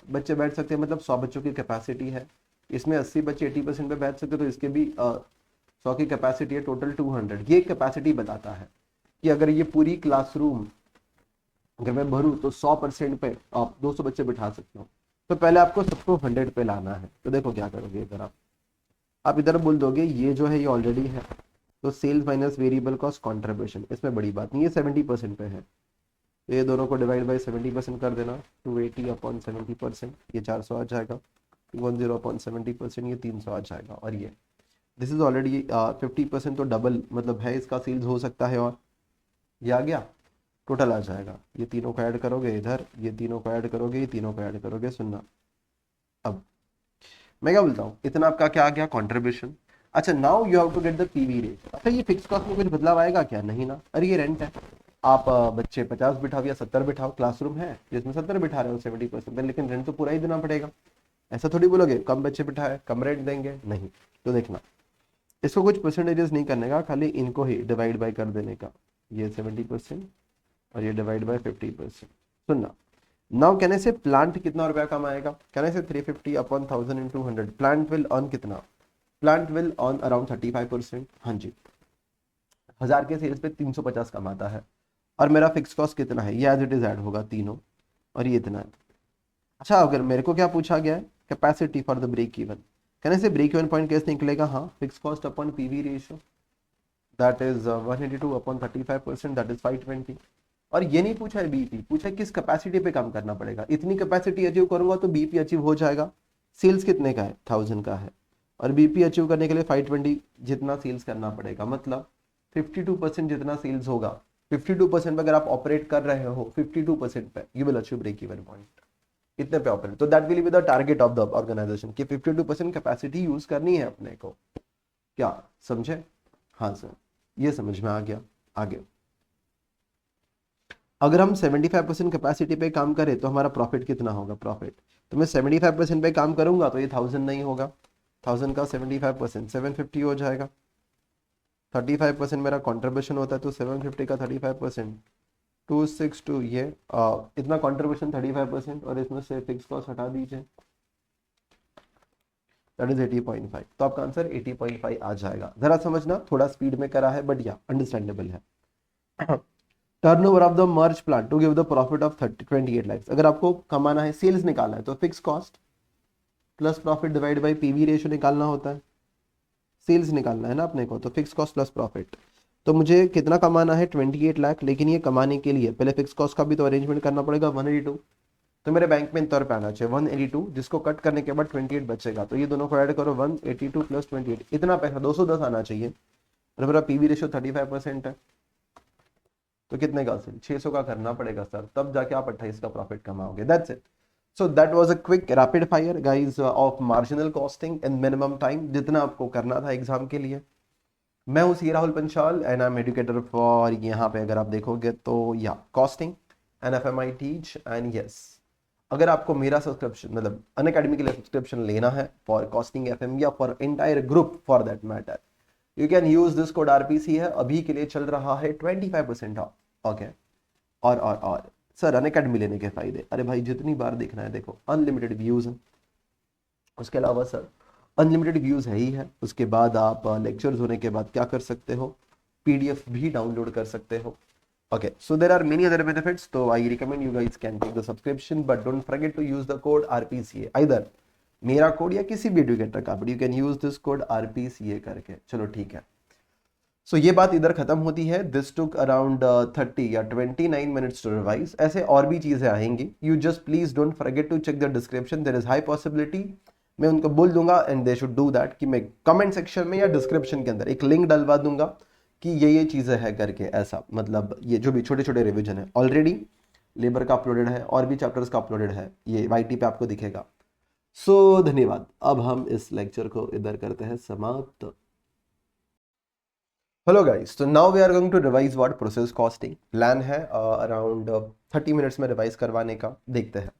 बच्चे बैठ सकते हैं मतलब 100 बच्चों की कैपेसिटी है। इसमें 80 बच्चे 80% पे बैठ सकते हैं तो इसके भी 100 की कैपेसिटी है, टोटल 200। ये कैपेसिटी बताता है कि अगर ये पूरी क्लासरूम अगर मैं भरूं तो 100% पे आप 200 बच्चे बिठा सकते हो। तो पहले आपको सबको 100 पे लाना है। तो देखो क्या करोगे, इधर आप इधर बोल दोगे ये जो है ये ऑलरेडी है, तो sales minus variable cost contribution, इसमें बड़ी बात नहीं है, 70% पे है तो ये दोनों को डिवाइड बाई 70% कर देना, 280 अपॉन 70% ये 400 आ जाएगा, 210 अपॉन 70% ये 300 आ जाएगा। और ये दिस इज ऑलरेडी 50% तो डबल मतलब है इसका सेल्स हो सकता है, और ये आ गया टोटल आ जाएगा। ये तीनों को ऐड करोगे इधर, ये तीनों को ऐड करोगे, ये तीनों को ऐड करोगे। सुनना, अब मैं क्या बोलता हूँ, इतना आपका क्या आ गया कंट्रीब्यूशन। अच्छा now you have to get the PV rate. अच्छा ये फिक्स कॉस्ट में कुछ बदलाव आएगा क्या? नहीं ना, अरे ये रेंट है। आप बच्चे 50 बिठाओ या 70 बिठाओ, क्लासरूम है जिसमें 70 बिठा रहे हो 70%, लेकिन रेंट तो पूरा ही देना पड़ेगा। ऐसा थोड़ी बोलोगे कम बच्चे बिठाए कम रेंट देंगे, नहीं। तो देखना, इसको कुछ परसेंटेजेस नहीं करने का, खाली इनको ही डिवाइड बाय कर देने का, ये 70% और ये डिवाइड बाय 50%। सुनना, नाउ कहने से प्लांट कितना रुपया कमाएगा, कहने से 350 upon 1000 into 100, plant will earn कितना? Plant will earn around 35%। हाँ जी, 1000 के सेल्स पे 350 कमाता है, और मेरा फिक्स कॉस्ट कितना है, ये एज इट इज ऐड होगा तीनों, और ये इतना है। अच्छा अगर मेरे को क्या पूछा गया है, capacity for the break even, कहने से ब्रेक इवन पॉइंट कैसे निकलेगा? हाँ, fix cost upon PV ratio, that is 182 upon 35%, that is 520। और ये नहीं पूछा है बीपी, पूछा है किस कैपेसिटी पे काम करना पड़ेगा। इतनी कैपेसिटी अचीव करूंगा तो बीपी अचीव हो जाएगा। सेल्स कितने का है? 1000 का है, और बीपी अचीव करने के लिए 520 जितना सेल्स करना पड़ेगा, मतलब 52% जितना सेल्स होगा। 52% पे अगर आप ऑपरेट कर रहे हो 52% पे, you will achieve break even point. इतने पे ऑपरेट, तो that will be the target of the organization कि 52% कैपेसिटी यूज करनी है अपने को। क्या समझे? हाँ सर, ये समझ में आ गया। आगे, अगर हम 75% कैपेसिटी पे काम करें तो हमारा प्रॉफिट कितना होगा? प्रॉफिट तो मैं 75% पे काम करूंगा तो ये 1000 नहीं होगा, 1000 का 75% 750 हो जाएगा। 35% मेरा कॉन्ट्रीब्यूशन होता है, तो 750 का 35% 262, ये इतना कॉन्ट्रीब्यूशन 35%, और इसमें से फिक्स कॉस्ट हटा दीजिए, दैट इज 80.5। तो आपका आंसर 80.5 आ जाएगा। जरा समझना, थोड़ा स्पीड में करा है बट या अंडरस्टैंडेबल है। Turnover of the merge plant to give the profit of 28 lakh. अगर आपको कमाना है, सेल्स निकालना है, तो fix cost plus profit divide by PV ratio निकालना होता है। सेल्स निकालना है ना अपने को, तो फिक्स कॉस्ट प्लस प्रॉफिट। तो मुझे कितना कमाना है? 28 लाख, लेकिन ये कमाने के लिए पहले फिक्स कॉस्ट का भी तो अरेंजमेंट करना पड़ेगा, 182। तो मेरे बैंक में इतना रुपया आना चाहिए 182, जिसको कट करने के बाद 28 बचेगा, तो ये दोनों को ऐड करो, 182 प्लस 28, इतना पैसा 210 आना चाहिए। और मेरा पीवी रेशियो 35% है, तो कितने का? 600 का करना पड़ेगा सर, तब जाके आप 28 का प्रॉफिट कमाओगे। That's it. So that was a quick rapid fire guys of marginal costing in minimum time, जितना आपको करना था एग्जाम के लिए। मैं हूँ C Rahul Panchal and I am educator for, यहाँ पे अगर आप देखोगे तो या costing and FM I teach and yes, अगर आपको मेरा सब्सक्रिप्शन मतलब अनअकैडमी के लिए सब्सक्रिप्शन लेना है फॉर कॉस्टिंग एफएम या for entire group for that matter, you can use this code RPC है, अभी के लिए चल रहा है 25% ऑफ। ओके, और सर अनअकैडमी लेने के फायदे, अरे भाई जितनी बार देखना है देखो, अनलिमिटेड व्यूज है, उसके अलावा सर अनलिमिटेड व्यूज है ही है, उसके बाद आप लेक्चर्स होने के बाद क्या कर सकते हो, पीडीएफ भी डाउनलोड कर सकते हो। Okay, so there are many other benefits, तो I recommend you guys can take the subscription but don't forget to use the code RPCA, either मेरा कोड या किसी भी एजुकेटर का, but you can use this code RPCA करके। चलो ठीक है, सो ये बात इधर खत्म होती है। दिस टुक अराउंड 30 या 29 मिनट्स टू रिवाइज। ऐसे और भी चीजें आएंगी, you just please don't forget to check the description, there is high possibility मैं उनको बोल दूंगा and they should do that कि मैं कमेंट सेक्शन में या डिस्क्रिप्शन के अंदर एक लिंक डलवा दूंगा कि ये चीजें है करके, ऐसा मतलब ये जो भी छोटे छोटे रिविजन है ऑलरेडी लेबर का अपलोडेड है और भी चैप्टर्स का अपलोडेड है, ये वाईटी पे आपको दिखेगा। सो धन्यवाद, अब हम इस लेक्चर को इधर करते हैं समाप्त। हेलो गाइस, तो now we are going to revise what process costing. Plan है अराउंड 30 मिनट्स में रिवाइज करवाने का, देखते हैं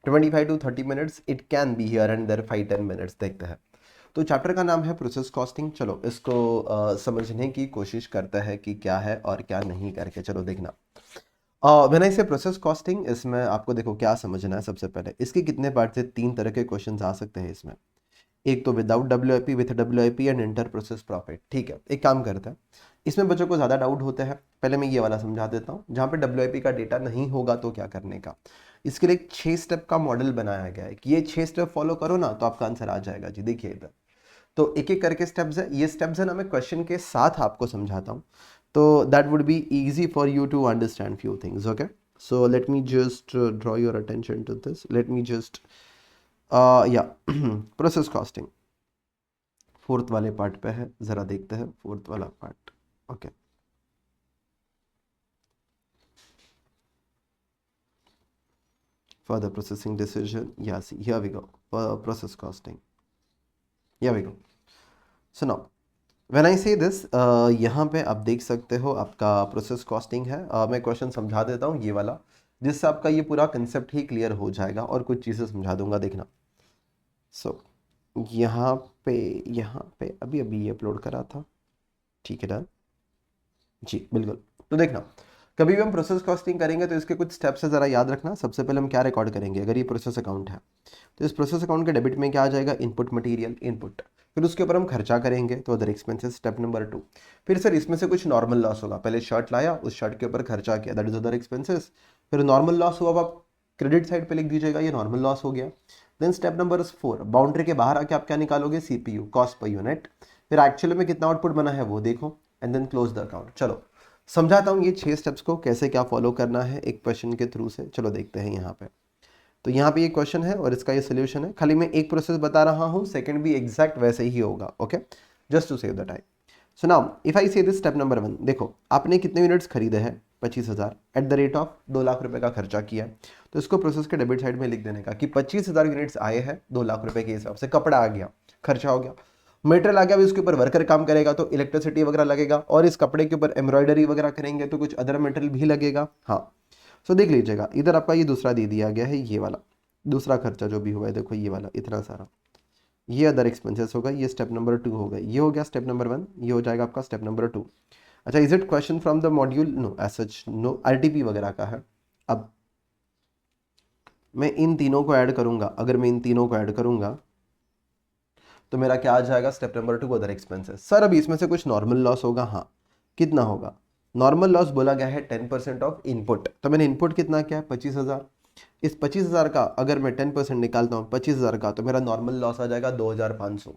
25 to 30 minutes, it can be here and there 5-10 minutes, देखते हैं। तो चैप्टर का नाम है प्रोसेस कॉस्टिंग। चलो इसको समझने की कोशिश करते हैं कि क्या है और क्या नहीं करके। चलो देखना, व्हेन आई से प्रोसेस कॉस्टिंग, इसमें आपको देखो क्या समझना है। सबसे पहले इसके कितने पार्ट से 3 तरह के क्वेश्चन आ सकते हैं इसमें। एक तो without WIP, with WIP and inter process profit. ठीक है, एक काम करते हैं, इसमें बच्चों को ज़्यादा डाउट होते हैं, पहले मैं ये वाला समझा देता हूँ। जहाँ पे डब्ल्यूआईपी का डेटा नहीं होगा तो क्या करने का, इसके लिए एक 6 स्टेप का मॉडल बनाया गया है कि ये 6 स्टेप फॉलो करो ना तो आपका आंसर आ जाएगा जी। देखिए इधर तो एक एक करके स्टेप्स है, ये स्टेप्स है ना मैं क्वेश्चन के साथ आपको समझाता हूँ, तो that would be easy for you to understand few things. Okay, so let me just draw your attention to this, let me just या प्रोसेस कॉस्टिंग फोर्थ वाले पार्ट पे है, जरा देखते हैं फोर्थ वाला part. Okay, further processing decision, yes, here we go, process costing, here we go. So now when I say this, यहाँ पे आप देख सकते हो आपका प्रोसेस कॉस्टिंग है। मैं क्वेश्चन समझा देता हूँ ये वाला, जिससे आपका ये पूरा कंसेप्ट ही क्लियर हो जाएगा और कुछ चीज़ें समझा दूंगा, देखना। सो यहाँ पे अभी अभी ये अपलोड करा था, ठीक है डन जी, बिल्कुल। तो देखना, कभी भी हम प्रोसेस कॉस्टिंग करेंगे तो इसके कुछ स्टेप्स है, ज़रा याद रखना। सबसे पहले हम क्या रिकॉर्ड करेंगे, अगर ये प्रोसेस अकाउंट है तो इस प्रोसेस अकाउंट के डेबिट में क्या आ जाएगा, इनपुट मटेरियल इनपुट, फिर उसके ऊपर हम खर्चा करेंगे तो अदर एक्सपेंसेस, स्टेप नंबर 2। फिर सर इसमें से कुछ नॉर्मल लॉस होगा, पहले शर्ट लाया उस शर्ट के ऊपर खर्चा किया, दैट इज अदर एक्सपेंसेस। फिर नॉर्मल लॉस हुआ, आप क्रेडिट साइड पे लिख दीजिएगा, ये नॉर्मल लॉस हो गया। देन स्टेप नंबर 4, बाउंड्री के बाहर आके आप क्या निकालोगे, सीपीयू, कॉस्ट पर यूनिट। फिर एक्चुअली में कितना आउटपुट बना है वो देखो and then close the account. चलो समझाता हूँ ये 6 स्टेप्स को कैसे क्या फॉलो करना है एक क्वेश्चन के थ्रू से। चलो देखते हैं यहाँ पे, तो यहाँ पे ये क्वेश्चन है और इसका ये सोल्यूशन है। खाली मैं एक प्रोसेस बता रहा हूँ, सेकंड भी एग्जैक्ट वैसे ही होगा। Okay, just to save the time. So now if I say this step number 1, देखो आपने कितने यूनिट्स खरीदे हैं, 25,000 at the rate of 2 lakh रुपए का खर्चा किया। तो इसको प्रोसेस के डेबिट साइड में लिख देने का कि 25,000 यूनिट्स आए हैं 2 लाख रुपए के हिसाब से, कपड़ा आ गया, खर्चा हो गया। मटेरियल आ गया, अभी उसके ऊपर वर्कर काम करेगा तो इलेक्ट्रिसिटी वगैरह लगेगा, और इस कपड़े के ऊपर एम्ब्रॉयडरी वगैरह करेंगे तो कुछ अदर मटेरियल भी लगेगा। हाँ, सो देख लीजिएगा इधर आपका ये दूसरा दे दिया गया है, ये वाला दूसरा खर्चा जो भी हुआ है, देखो ये वाला इतना सारा, ये अदर एक्सपेंसेस होगा, ये स्टेप नंबर 2 होगा, ये हो गया स्टेप नंबर 1, ये हो जाएगा आपका स्टेप नंबर 2। अच्छा, is it question from the module, no as such no, RTP वगैरह का है। अब मैं इन तीनों को ऐड करूंगा, अगर मैं इन तीनों को ऐड करूंगा तो मेरा क्या आ जाएगा, step number 2 other expenses. Sir अभी इसमें से कुछ नॉर्मल लॉस होगा, हाँ कितना होगा, नॉर्मल लॉस बोला गया है 10% ऑफ इनपुट, तो मैंने इनपुट कितना किया है 25,000। इस 25,000 का अगर मैं 10% निकालता हूँ 25,000 का, तो मेरा नॉर्मल लॉस आ जाएगा 2,500।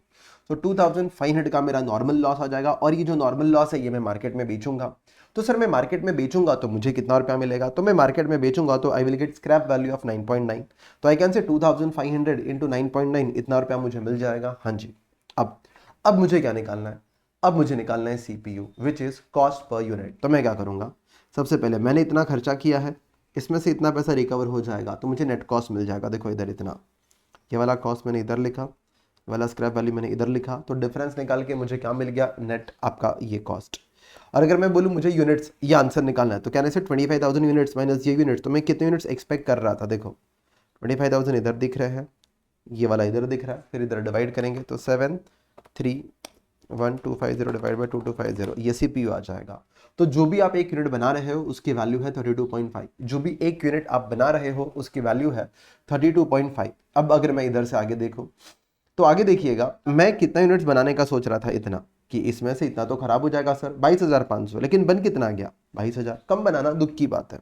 तो 2,500 का मेरा नॉर्मल लॉस आ जाएगा, और ये जो नॉर्मल लॉस है ये मैं मार्केट में बेचूंगा। तो सर मैं मार्केट में बेचूंगा तो मुझे कितना रुपया मिलेगा, तो मैं मार्केट में बेचूंगा तो I will get scrap value of 9.9, तो आई कैन से 2,500 इंटू 9.9, इतना रुपया मुझे मिल जाएगा। हाँ जी, अब मुझे क्या निकालना है, अब मुझे निकालना है CPU which is cost per unit. तो मैं क्या करूंगा, सबसे पहले मैंने इतना खर्चा किया है, इसमें से इतना पैसा रिकवर हो जाएगा तो मुझे नेट कॉस्ट मिल जाएगा। देखो इधर इतना, ये वाला कॉस्ट मैंने इधर लिखा, वाला स्क्रैप वैल्यू मैंने इधर लिखा, तो डिफरेंस निकाल के मुझे क्या मिल गया, नेट आपका ये कॉस्ट। और अगर मैं बोलूँ मुझे यूनिट्स ये आंसर निकालना है, तो कहने से 25,000 यूनिट्स माइनस ये यूनिट्स, तो मैं कितने यूनिट्स एक्सपेक्ट कर रहा था, देखो 25,000 इधर दिख रहे हैं, ये वाला इधर दिख रहा है, फिर इधर डिवाइड करेंगे तो 731,250 डिवाइड बाई 2250, ये CPU आ जाएगा। तो जो भी आप एक यूनिट बना रहे हो उसकी वैल्यू है 32.5, जो भी एक यूनिट आप बना रहे हो उसकी वैल्यू है 32.5। अब अगर मैं इधर से आगे देखूं, तो आगे देखिएगा, मैं कितना यूनिट्स बनाने का सोच रहा था, इतना, कि इसमें से इतना तो खराब हो जाएगा सर 22,500, लेकिन बन कितना गया 22,000, कम बनाना दुख की बात है।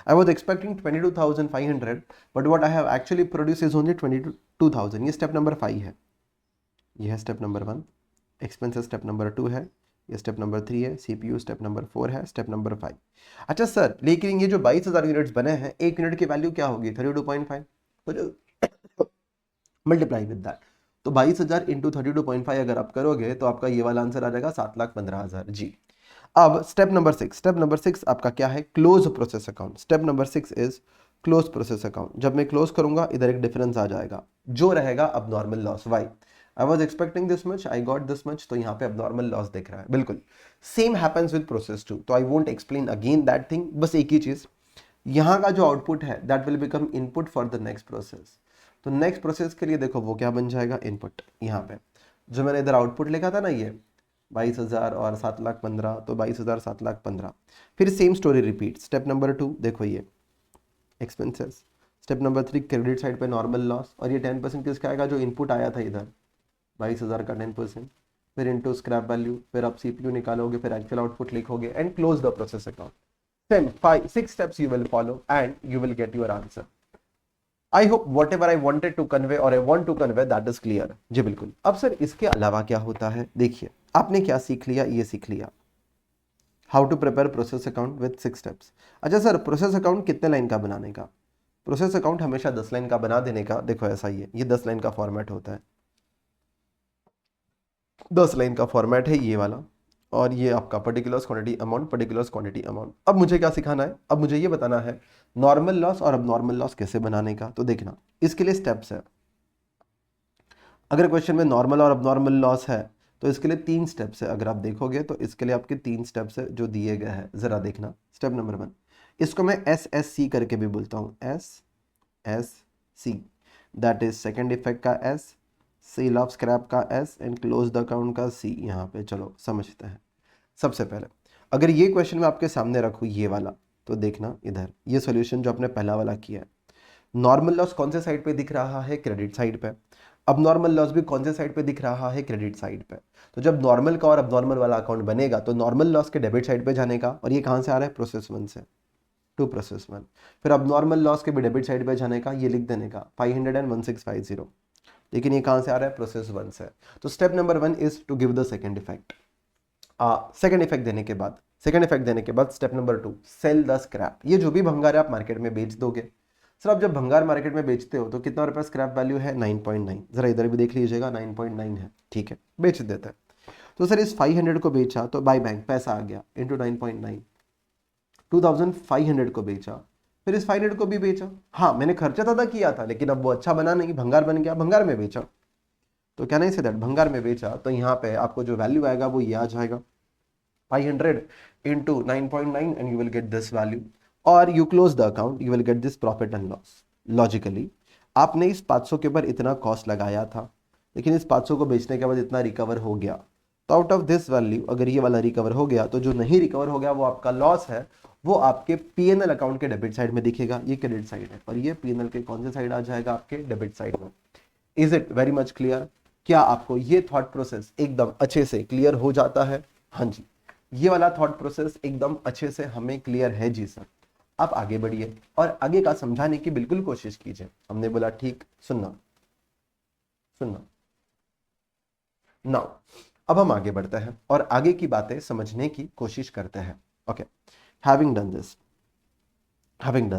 आई was expecting 22,500, but what I have actually produce is only 22,000। ये स्टेप नंबर 5 है, ये है step number 1, expenses step number 2 है, ये स्टेप नंबर 3 है, CPU स्टेप नंबर 4 है, स्टेप नंबर 5। अच्छा सर, लेकिन ये जो 22,000 यूनिट्स बने हैं, एक यूनिट की वैल्यू क्या होगी 32.5, तो मल्टीप्लाई विद दैट, तो 22,000 इंटू 32.5 अगर आप करोगे तो आपका ये वाला आंसर आ जाएगा 7,15,000 जी। अब स्टेप नंबर 6, स्टेप नंबर 6 आपका क्या है, close process account. Step number 6 is close process account. जब मैं क्लोज करूंगा इधर एक डिफरेंस आ जाएगा जो रहेगा अब normal loss. Why I was expecting this much, I got this much, तो यहाँ पे अब नॉर्मल लॉस दिख रहा है। बिल्कुल सेम हैपेंस विद प्रोसेस 2, तो I won't explain again that thing, बस एक ही चीज, यहाँ का जो आउटपुट है that will become input for the next process. तो नेक्स्ट प्रोसेस के लिए देखो वो क्या बन जाएगा, इनपुट। यहाँ पे जो मैंने इधर आउटपुट लिखा था ना, ये 22,000 और 7,15,000, तो 22,000 7,15,000। फिर same story repeat. Step number 2 देखो ये expenses, step number 3 credit side पे नॉर्मल लॉस, और ये 10% किसका आएगा, जो इनपुट आया था इधर 22,000 का 10%, फिर इनटू स्क्रैप वैल्यू, फिर आप CPU निकालोगे, फिर एक्चुअल आउटपुट लिखोगे and close the process account. Same 5-6 steps you will follow and you will get your answer. I hope whatever I wanted to convey or I want to convey that is clear. जी बिल्कुल। अब sir इसके अलावा क्या होता है, देखिए आपने क्या सीख लिया, ये सीख लिया how to prepare process account with 6 steps. अच्छा सर, प्रोसेस अकाउंट कितने लाइन का बनाने का, प्रोसेस अकाउंट हमेशा 10 लाइन का बना देने का। देखो ऐसा ही है, ये 10 लाइन का फॉर्मेट होता है, 10 लाइन का फॉर्मेट है ये वाला, और ये आपका particulars quantity amount, particulars quantity amount. अब मुझे क्या सिखाना है, अब मुझे ये बताना है नॉर्मल लॉस और अब नॉर्मल लॉस कैसे बनाने का। तो देखना इसके लिए स्टेप्स है। अगर क्वेश्चन में नॉर्मल और अब नॉर्मल लॉस है तो इसके लिए 3 स्टेप्स है। अगर आप देखोगे तो इसके लिए आपके 3 स्टेप्स है जो दिए गए हैं, जरा देखना। स्टेप नंबर 1, इसको मैं SSC करके भी बोलता हूँ, SSC, that is second effect का S, सेल ऑफ स्क्रैप का S and close the account का C। यहाँ पे चलो समझते हैं। सबसे पहले अगर ये क्वेश्चन मैं आपके सामने रखूँ ये वाला, तो देखना इधर ये सॉल्यूशन जो आपने पहला वाला किया है, नॉर्मल लॉस कौन से साइड पे दिख रहा है, क्रेडिट साइड पे। अब नॉर्मल लॉस भी कौन से साइड पे दिख रहा है, क्रेडिट साइड पे। तो जब नॉर्मल का और अब नॉर्मल वाला अकाउंट बनेगा तो नॉर्मल लॉस के डेबिट साइड पे जाने का, और ये कहाँ से आ रहा है, प्रोसेस 1 से, टू प्रोसेस 1। फिर अब नॉर्मल लॉस के भी डेबिट साइड पे जाने का, ये लिख देने का 500 and 1650, लेकिन ये कहाँ से आ रहा है, प्रोसेस 1 से। तो step number 1 is to give the second effect. Second effect देने के बाद step number 2, sell the scrap. ये जो भी भंगार है आप मार्केट में बेच दोगे। सर आप जब भंगार मार्केट में बेचते हो तो कितना रुपया स्क्रैप वैल्यू है, 9.9। जरा इधर भी देख लीजिएगा 9.9 है, ठीक है, बेच देते हैं। तो सर इस 500 को बेचा तो बाय बैंक पैसा आ गया इंटू 9.9, 2500 को बेचा, फिर इस 500 को भी बेचा। हाँ मैंने खर्चा ज्यादा किया था लेकिन अब वो अच्छा बना नहीं, भंगार बन गया, भंगार में बेचा। तो क्या नहीं से दैट भंगार में बेचा, तो यहाँ पे आपको जो वैल्यू आएगा वो ये आ जाएगा 500 into 9.9 and you will get this value, और you close the account, you will get this profit and loss. Logically आपने इस 500 के ऊपर इतना कॉस्ट लगाया था, लेकिन इस 500 को बेचने के बाद इतना रिकवर हो गया, तो आउट ऑफ दिस वैल्यू अगर ये वाला रिकवर हो गया तो जो नहीं रिकवर हो गया वो आपका लॉस है, वो आपके पीएनएल अकाउंट के डेबिट साइड में दिखेगा। ये क्रेडिट साइड है और ये पीएनएल के कौन से साइड आ जाएगा, आपके डेबिट साइड में। Is it very much clear? क्या आपको ये थॉट प्रोसेस एकदम अच्छे से क्लियर हो जाता है? हाँ जी, ये वाला थॉट प्रोसेस एकदम अच्छे से हमें क्लियर है जी सर। आप आगे बढ़िए और आगे का समझाने की बिल्कुल कोशिश कीजिए। हमने बोला ठीक, सुनना नाउ अब हम आगे बढ़ते हैं और आगे की बातें समझने की कोशिश करते हैं। ओके, हैविंग डन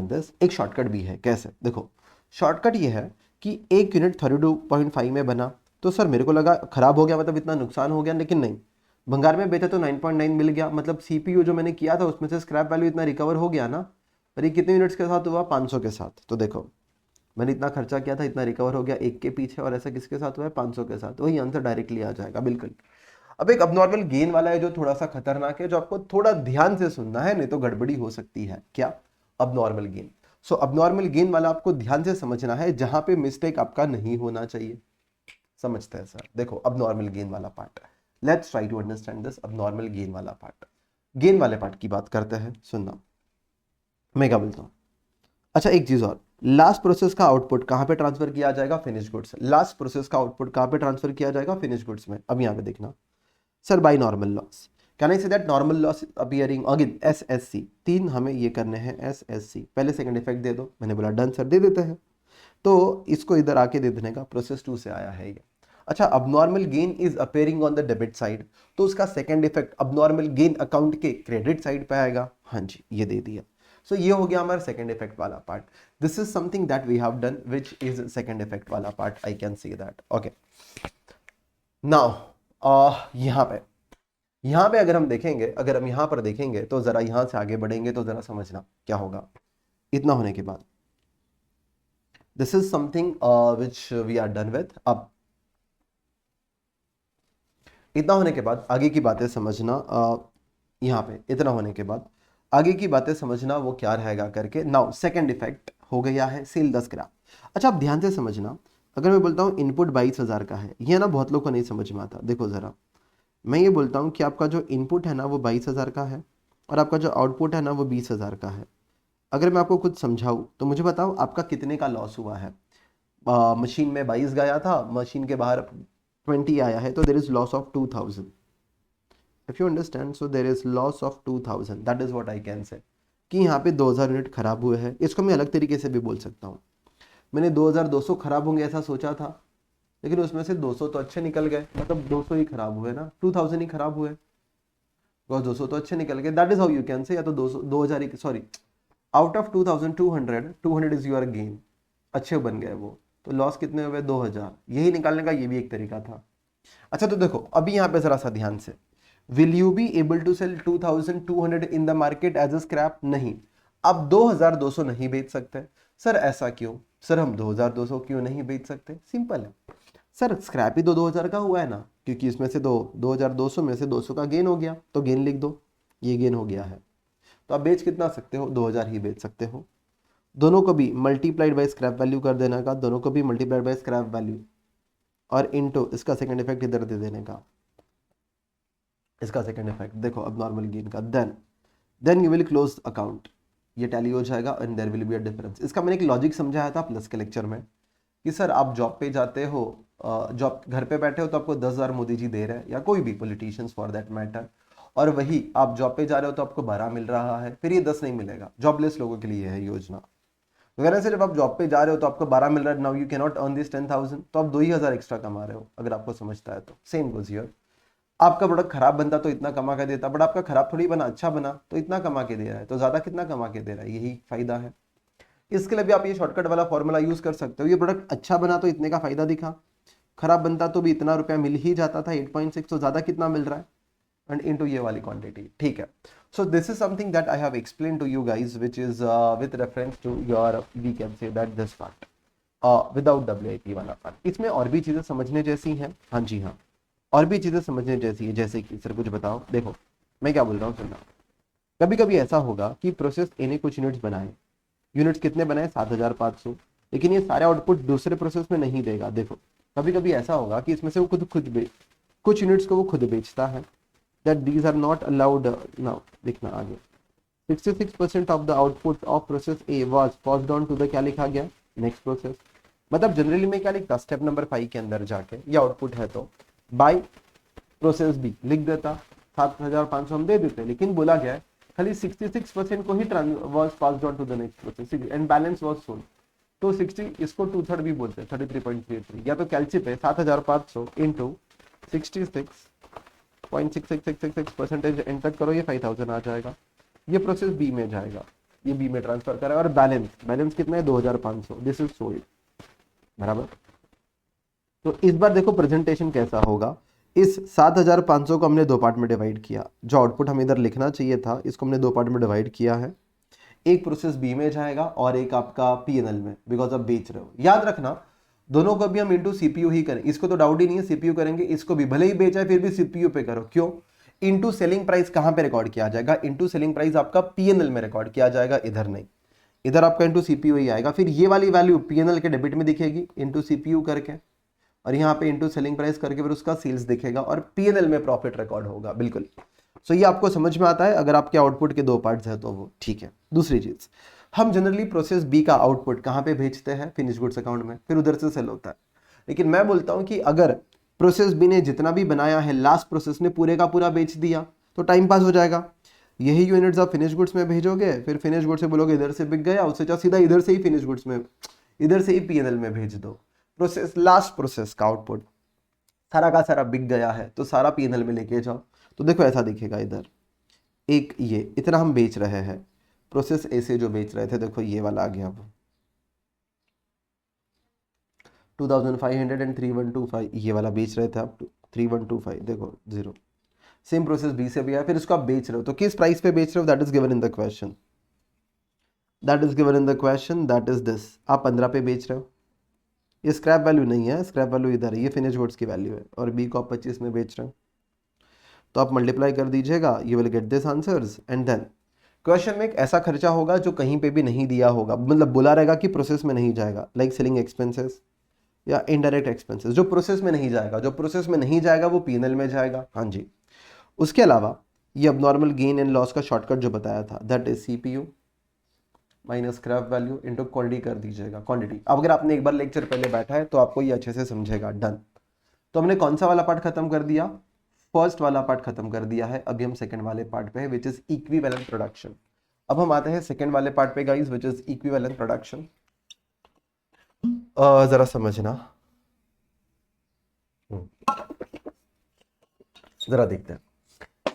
दिस एक शॉर्टकट भी है। कैसे? देखो शॉर्टकट ये है कि एक यूनिट 32.5 में बना, तो सर मेरे को लगा खराब हो गया, मतलब इतना नुकसान हो गया, लेकिन नहीं, भंगार में बेचा तो 9.9 मिल गया, मतलब CPU जो मैंने किया था उसमें से स्क्रैप वैल्यू इतना रिकवर हो गया ना। और ये कितने यूनिट्स के साथ हुआ, 500 के साथ। तो देखो मैंने इतना खर्चा किया था, इतना रिकवर हो गया एक के पीछे, और ऐसा किसके साथ हुआ है, 500 के साथ, वही आंसर डायरेक्टली आ जाएगा बिल्कुल। अब एक अबनॉर्मल गेन वाला है जो थोड़ा सा खतरनाक है, जो आपको थोड़ा ध्यान से सुनना है, नहीं तो गड़बड़ी हो सकती है। क्या? Abnormal gain. So abnormal gain वाला आपको ध्यान से समझना है, जहां पे मिस्टेक आपका नहीं होना चाहिए। समझते हैं सर? देखो अबनॉर्मल गेन वाला part, let's try to understand this abnormal gain वाला पार्ट। गेन वाले पार्ट की बात करते हैं, सुनना। मैं क्या बोलता हूँ, अच्छा एक चीज और, लास्ट प्रोसेस का आउटपुट कहां पे ट्रांसफर किया जाएगा, फिनिश गुड्स। लास्ट प्रोसेस का आउटपुट कहां पे ट्रांसफर किया जाएगा, फिनिश गुड्स में। अब यहां पे देखना sir, by normal loss, can I say that normal loss appearing again SSC. तीन हमें ये करने हैं एसएससी, पहले सेकंड इफेक्ट दे दो, मैंने बोला डन सर, दे देते हैं। तो इसको इधर आके दे देने का, प्रोसेस 2 से आया है ये। अच्छा, abnormal gain is appearing on the debit side, तो उसका second effect abnormal gain account के क्रेडिट साइड पे आएगा। हाँ जी, ये दे दिया। सो ये हो गया हमारा सेकंड इफेक्ट वाला part. This is something that we have done which is second effect वाला part, I can say that. Okay, now यहाँ पे अगर हम देखेंगे, अगर हम यहाँ पर देखेंगे तो जरा यहाँ से आगे बढ़ेंगे तो जरा समझना क्या होगा। इतना होने के बाद this is something which we are done with. अब इतना होने के बाद आगे की बातें समझना। यहाँ पे इतना होने के बाद आगे की बातें समझना वो क्या रहेगा करके। नाउ सेकंड इफेक्ट हो गया है सेल द स्क्रैप। अच्छा, आप ध्यान से समझना, अगर मैं बोलता हूँ इनपुट 22,000 का है, ये ना बहुत लोग को नहीं समझ में आता। देखो जरा, मैं ये बोलता हूँ कि आपका जो इनपुट है ना वो 22,000 का है, और आपका जो आउटपुट है ना वो 20,000 का है। अगर मैं आपको कुछ समझाऊँ तो मुझे बताओ आपका कितने का लॉस हुआ है। मशीन में 22 गया था, मशीन के बाहर 20 आया है, तो there is loss of 2000। If you understand, so there is loss of 2000, that is what I can से, कि यहाँ पे 2000 यूनिट खराब हुए हैं। इसको मैं अलग तरीके से भी बोल सकता हूँ, मैंने 2200 खराब होंगे ऐसा सोचा था, लेकिन उसमें से 200 तो अच्छे निकल गए, मतलब 200 ही खराब हुए ना, 2000 ही खराब हुए, बिकॉज 200 तो अच्छे निकल गए। That is how you can say, या तो 200 2000 ही, sorry, out of 2200 is your gain, अच्छे बन गए वो, तो लॉस कितने हुए, 2000। यही निकालने का ये भी एक तरीका था। अच्छा, तो देखो अभी यहाँ पे जरा सा ध्यान से, will you be able to sell 2200 in the market as a scrap? नहीं। अब 2200 नहीं बेच सकते। सर ऐसा क्यों? सर हम 2200 क्यों नहीं बेच सकते? सिंपल है सर, स्क्रैप ही 2000 का हुआ है ना, क्योंकि इसमें से 2200 में से 200 का गेन हो गया, तो गेन लिख दो, ये गेन हो गया है। तो आप बेच कितना सकते हो, 2000 ही बेच सकते हो। दोनों को भी मल्टीप्लाइड बाय स्क्रैप वैल्यू कर देने का, दोनों को भी मल्टीप्लाइड बाय स्क्रैप वैल्यू, और इनटू इसका सेकंड इफेक्ट इधर दे देने का, इसका सेकंड इफेक्ट देखो अब नॉर्मल गेन का। Then you will close account, ये टैली हो जाएगा and there will be a difference. इसका मैंने एक लॉजिक समझाया था प्लस के लेक्चर में, कि सर आप जॉब पे जाते हो, जॉब घर पे बैठे हो तो आपको 10,000 मोदी जी दे रहे हैं, या कोई भी पॉलिटिशियंस फॉर दैट मैटर, और वही आप जॉब पे जा रहे हो तो आपको 12 मिल रहा है, फिर ये 10 नहीं मिलेगा। जॉबलेस लोगों के लिए है योजना वगैरह से। जब आप जॉब पे जा रहे हो तो आपको 12 मिल रहा है, now you can not earn this 10,000, तो आप 2,000 एक्स्ट्रा कमा रहे हो, अगर आपको समझता है तो। सेम गोज हियर, आपका प्रोडक्ट खराब बनता तो इतना कमा के देता, बट आपका खराब थोड़ी बना, अच्छा बना तो इतना कमा के दे रहा है, तो ज्यादा कितना कमा के दे रहा है, यही फायदा है। इसके लिए भी आप ये शॉर्टकट वाला फॉर्मूला यूज कर सकते हो। ये प्रोडक्ट अच्छा बना तो इतने का फायदा दिखा, खराब बनता तो भी इतना रुपया मिल ही जाता था, 8.6, तो ज्यादा कितना मिल रहा है, एंड इनटू ये वाली क्वांटिटी। ठीक है, so this is something that I have explain to you guys, which is with reference to your, we can say that this part without WIP वाला पार्ट। इसमें और भी चीजें समझने जैसी हैं। हाँ जी हाँ, और भी चीजें समझने जैसी है, जैसे कि सर कुछ बताओ। देखो मैं क्या बोल रहा हूँ, सुनना। कभी कभी ऐसा होगा कि प्रोसेस ए ने कुछ यूनिट्स बनाए, यूनिट्स कितने बनाए, 7,500, लेकिन ये सारे आउटपुट दूसरे प्रोसेस में नहीं देगा। देखो कभी कभी ऐसा होगा कि इसमें से वो खुद कुछ यूनिट्स को वो खुद बेचता है, that these are not allowed. Now देखना आगे, 66% of the output of process A was passed on to the, क्या लिखा गया, नेक्स्ट प्रोसेस। मतलब जनरली मैं क्या लिखता, स्टेप नंबर 5 के अंदर जाके, ये आउटपुट है तो बाय प्रोसेस बी लिख देता, 7,500 हम दे देते, लेकिन बोला गया है खाली 66% को ही was passed on to the next process and balance was sold. तो 60 इसको 2/3 भी बोलते हैं, 33.33, या तो कैलचिप है 7,500 इंटू 66.6666% एंटर करो, ये 5,000 आ जाएगा। ये प्रोसेस बी में जाएगा, ये बी में ट्रांसफर करेगा, और बैलेंस कितना है, 2,500, दिस इज सोल्ड, बराबर। तो इस बार देखो प्रेजेंटेशन कैसा होगा। इस 7,500 को हमने दो पार्ट में डिवाइड किया, जो आउटपुट हमें इधर लिखना चाहिए था इसको हमने दो पार्ट में डिवाइड किया है। एक प्रोसेस बी में जाएगा और एक आपका पीएनएल में, बिकॉज आप बेच रहे हो। याद रखना दोनों को भी हम इंटू सीपीयू ही करें, इसको तो डाउट ही नहीं है सीपीयू करेंगे, इसको भी भले ही बेचा है फिर भी सीपीयू पे करो। क्यों? इंटू सेलिंग प्राइस कहां पे रिकॉर्ड किया जाएगा? इंटू सेलिंग प्राइस आपका पीएनएल में रिकॉर्ड किया जाएगा, इधर नहीं, इधर आपका इंटू सीपीयू ही आएगा। फिर ये वाली वैल्यू पीएनएल के डेबिट में दिखेगी इंटू सीपीयू करके, और यहाँ पे इंटू सेलिंग प्राइस करके फिर उसका सेल्स दिखेगा और पीएनएल में प्रॉफिट रिकॉर्ड होगा। बिल्कुल सो ये आपको समझ में आता है? अगर आपके आउटपुट के दो पार्ट्स है तो वो ठीक है। दूसरी चीज, हम जनरली प्रोसेस बी का आउटपुट कहाँ पे भेजते हैं? फिनिश गुड्स अकाउंट में, फिर उधर से सेल होता है। लेकिन मैं बोलता हूं कि अगर प्रोसेस बी ने जितना भी बनाया है लास्ट प्रोसेस ने पूरे का पूरा बेच दिया तो टाइम पास हो जाएगा। यही यूनिट्स आप फिनिश गुड्स में भेजोगे, फिर फिनिश गुड्स से बोलोगे इधर से बिक गया, उससे सीधा इधर से ही फिनिश गुड्स में, इधर से ही पीएनएल में भेज दो। प्रोसेस लास्ट प्रोसेस का आउटपुट सारा का सारा बिक गया है तो सारा पीएनएल में लेके जाओ, तो देखो ऐसा दिखेगा। इधर एक ये इतना हम बेच रहे हैं, प्रोसेस ए से जो बेच रहे थे, देखो ये वाला आ गया अब 2500 एंड 3125, ये वाला बेच रहे थे आप 3125, देखो 0। सेम प्रोसेस बी से भी आया, फिर इसको आप बेच रहे हो तो किस प्राइस पे बेच रहे हो? That is given in the question, that is given in the question, that is this. आप 15 पे बेच रहे हो, ये स्क्रैप वैल्यू नहीं है, स्क्रैप वैल्यू इधर है, ये फिनिश गुड्स की वैल्यू है, और बी को आप 25 में बेच रहे हो, तो आप मल्टीप्लाई कर दीजिएगा, you will get this answers. And then question में एक ऐसा खर्चा होगा जो कहीं पे भी नहीं दिया होगा, मतलब बोला रहेगा कि प्रोसेस में नहीं जाएगा, लाइक सेलिंग एक्सपेंसेस या इनडायरेक्ट एक्सपेंसेस, जो प्रोसेस में नहीं जाएगा, जो प्रोसेस में नहीं जाएगा वो पीएनएल में जाएगा। हाँ जी। उसके अलावा ये अब नॉर्मल गेन एंड लॉस का शॉर्टकट जो बताया था, that is CPU minus scrap value into quantity कर दीजिएगा, क्वांटिटी। अब अगर आपने एक बार लेक्चर पहले बैठा है तो आपको ये अच्छे से समझेगा। डन। तो हमने कौन सा वाला पार्ट खत्म कर दिया? फर्स्ट वाला पार्ट खत्म कर दिया है। अभी हम सेकंड वाले पार्ट पे है, विच इज इक्विवेलेंट प्रोडक्शन। अब हम आते हैं सेकंड वाले पार्ट पे guys, which is equivalent production. जरा समझना, जरा देखते हैं।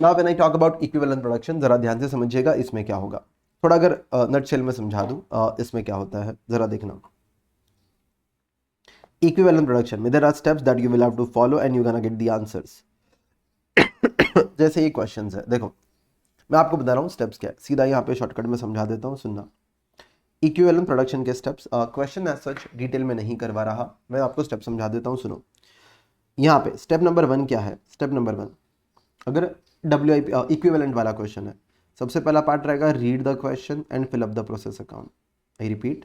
Now when I talk about equivalent production, जरा ध्यान से समझिएगा इसमें क्या होगा। थोड़ा अगर नटशेल में समझा दूं इसमें क्या होता है, जरा देखना। इक्विवेलेंट प्रोडक्शन में there are steps that you will have to follow and you gonna get the answers. जैसे ये क्वेश्चंस है, देखो मैं आपको बता रहा हूँ स्टेप्स क्या है, सीधा यहाँ पे शॉर्टकट में समझा देता हूँ, सुनना। इक्विवेलेंट प्रोडक्शन के steps, question as such detail में नहीं करवा रहा, मैं आपको स्टेप समझा देता हूँ, सुनो। यहाँ पे स्टेप नंबर 1 क्या है? स्टेप नंबर 1, अगर WIP इक्विवेलेंट वाला क्वेश्चन है, सबसे पहला पार्ट रहेगा read the question and fill up the process account. I repeat,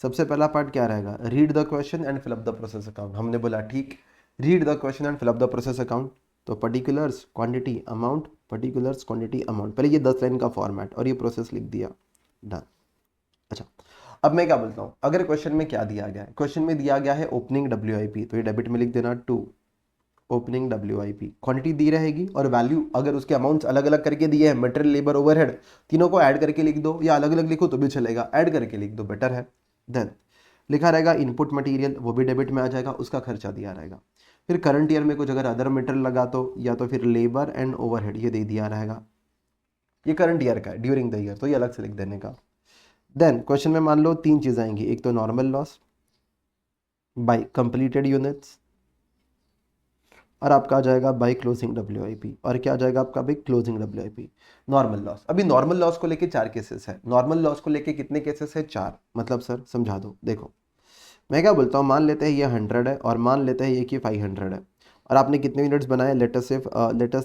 सबसे पहला पार्ट क्या रहेगा? Read the question and fill up the process account. हमने बोला ठीक, read the question and fill up the process account, तो particulars quantity amount, particulars quantity amount, पहले ये 10 लाइन का फॉर्मेट और ये प्रोसेस लिख दिया, डन। अच्छा, अब मैं क्या बोलता हूँ, अगर क्वेश्चन में क्या दिया गया है? क्वेश्चन में दिया गया है ओपनिंग WIP, तो ये डेबिट में लिख देना 2 ओपनिंग WIP, क्वांटिटी दी रहेगी और वैल्यू अगर उसके अमाउंट्स अलग अलग करके दिए हैं, मटेरियल लेबर ओवरहेड, तीनों को ऐड करके लिख दो, या अलग अलग लिखो तो भी चलेगा, ऐड करके लिख दो, बेटर है। देन लिखा रहेगा इनपुट मटेरियल, वो भी डेबिट में आ जाएगा, उसका खर्चा दिया रहेगा। फिर करंट ईयर में कुछ अगर अदर मटेरियल लगा तो, या तो फिर लेबर एंड ओवरहेड ये दे दिया रहेगा, ये करंट ईयर का है, ड्यूरिंग द ईयर, तो ये अलग से लिख देने का। देन क्वेश्चन में मान लो 3 चीज़ आएंगी, एक तो normal loss by completed units, और आपका आ जाएगा बाय क्लोजिंग WIP, और क्या आ जाएगा आपका by closing WIP। Normal loss, अभी नॉर्मल लॉस को लेके 4 केसेस है। नॉर्मल लॉस को लेके कितने केसेस है? 4। मतलब सर समझा दो। देखो मैं क्या बोलता हूँ, मान लेते हैं ये 100 है और मान लेते हैं ये कि 500 है, और आपने कितने यूनिट्स बनाए? Late us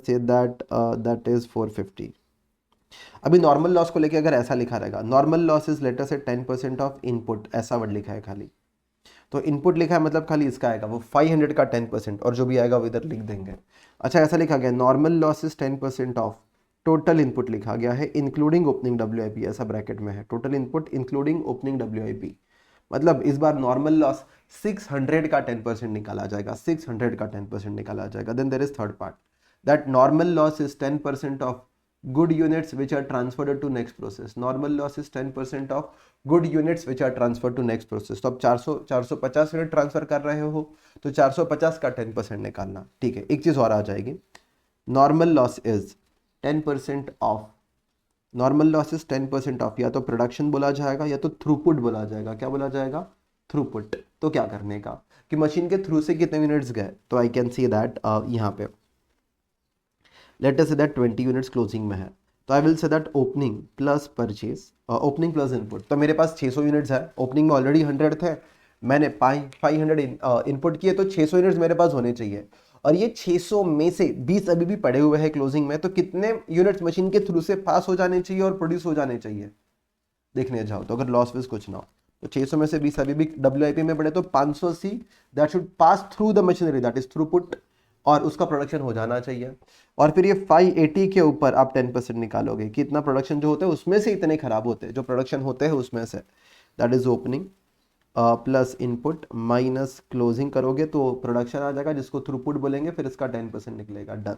say that is 450। अभी नॉर्मल लॉस को लेके अगर ऐसा लिखा रहेगा, normal loss is late us से 10% ऑफ इनपुट, ऐसा वर्ड लिखा है खाली, तो इनपुट लिखा है मतलब खाली इसका आएगा वो 500 का 10%, और जो भी आएगा वो इधर लिख देंगे। अच्छा, ऐसा लिखा गया normal loss is 10% of total input, लिखा गया है इंक्लूडिंग ओपनिंग WIP, ऐसा ब्रैकेट में है, total input including opening WIP। मतलब इस बार नॉर्मल लॉस 600 का 10% निकाला जाएगा, 600 का 10% निकाला जाएगा। Then there is third part, that normal loss is 10% of good units which are transferred to next process. Normal loss is 10% of good units which are transferred to next process. तो अब 450 unit transfer कर रहे हो तो 450 का 10% निकालना, ठीक है। एक चीज और आ जाएगी, normal loss is 10% of, normal loss is 10% of, या तो प्रोडक्शन बोला जाएगा या तो थ्रूपुट बोला जाएगा। क्या बोला जाएगा? थ्रूपुट। तो क्या करने का कि मशीन के थ्रू से कितने यूनिट्स गए, तो आई कैन सी दैट यहाँ पे late us say that 20 units closing में है, तो I will say that opening plus purchase, opening plus input. तो मेरे पास 600 यूनिट्स है, ओपनिंग में ऑलरेडी 100 थे, मैंने 500 इनपुट किए, तो 600 यूनिट्स मेरे पास होने चाहिए। और ये 600 में से 20 अभी भी पड़े हुए हैं क्लोजिंग में, तो कितने यूनिट्स मशीन के थ्रू से पास हो जाने चाहिए और प्रोड्यूस हो जाने चाहिए देखने जाओ तो, अगर लॉस वेस कुछ ना हो तो 600 में से 20 अभी भी WIP में पड़े, तो 580 that should pass through the machinery, that is throughput, और उसका प्रोडक्शन हो जाना चाहिए। और फिर ये 580 के ऊपर आप 10% निकालोगे कि इतना प्रोडक्शन जो होता है उसमें से इतने खराब होते हैं, जो प्रोडक्शन होते हैं उसमें से, that is opening plus input minus closing करोगे तो प्रोडक्शन आ जाएगा, जिसको थ्रूपुट बोलेंगे, फिर इसका 10% निकलेगा, डन।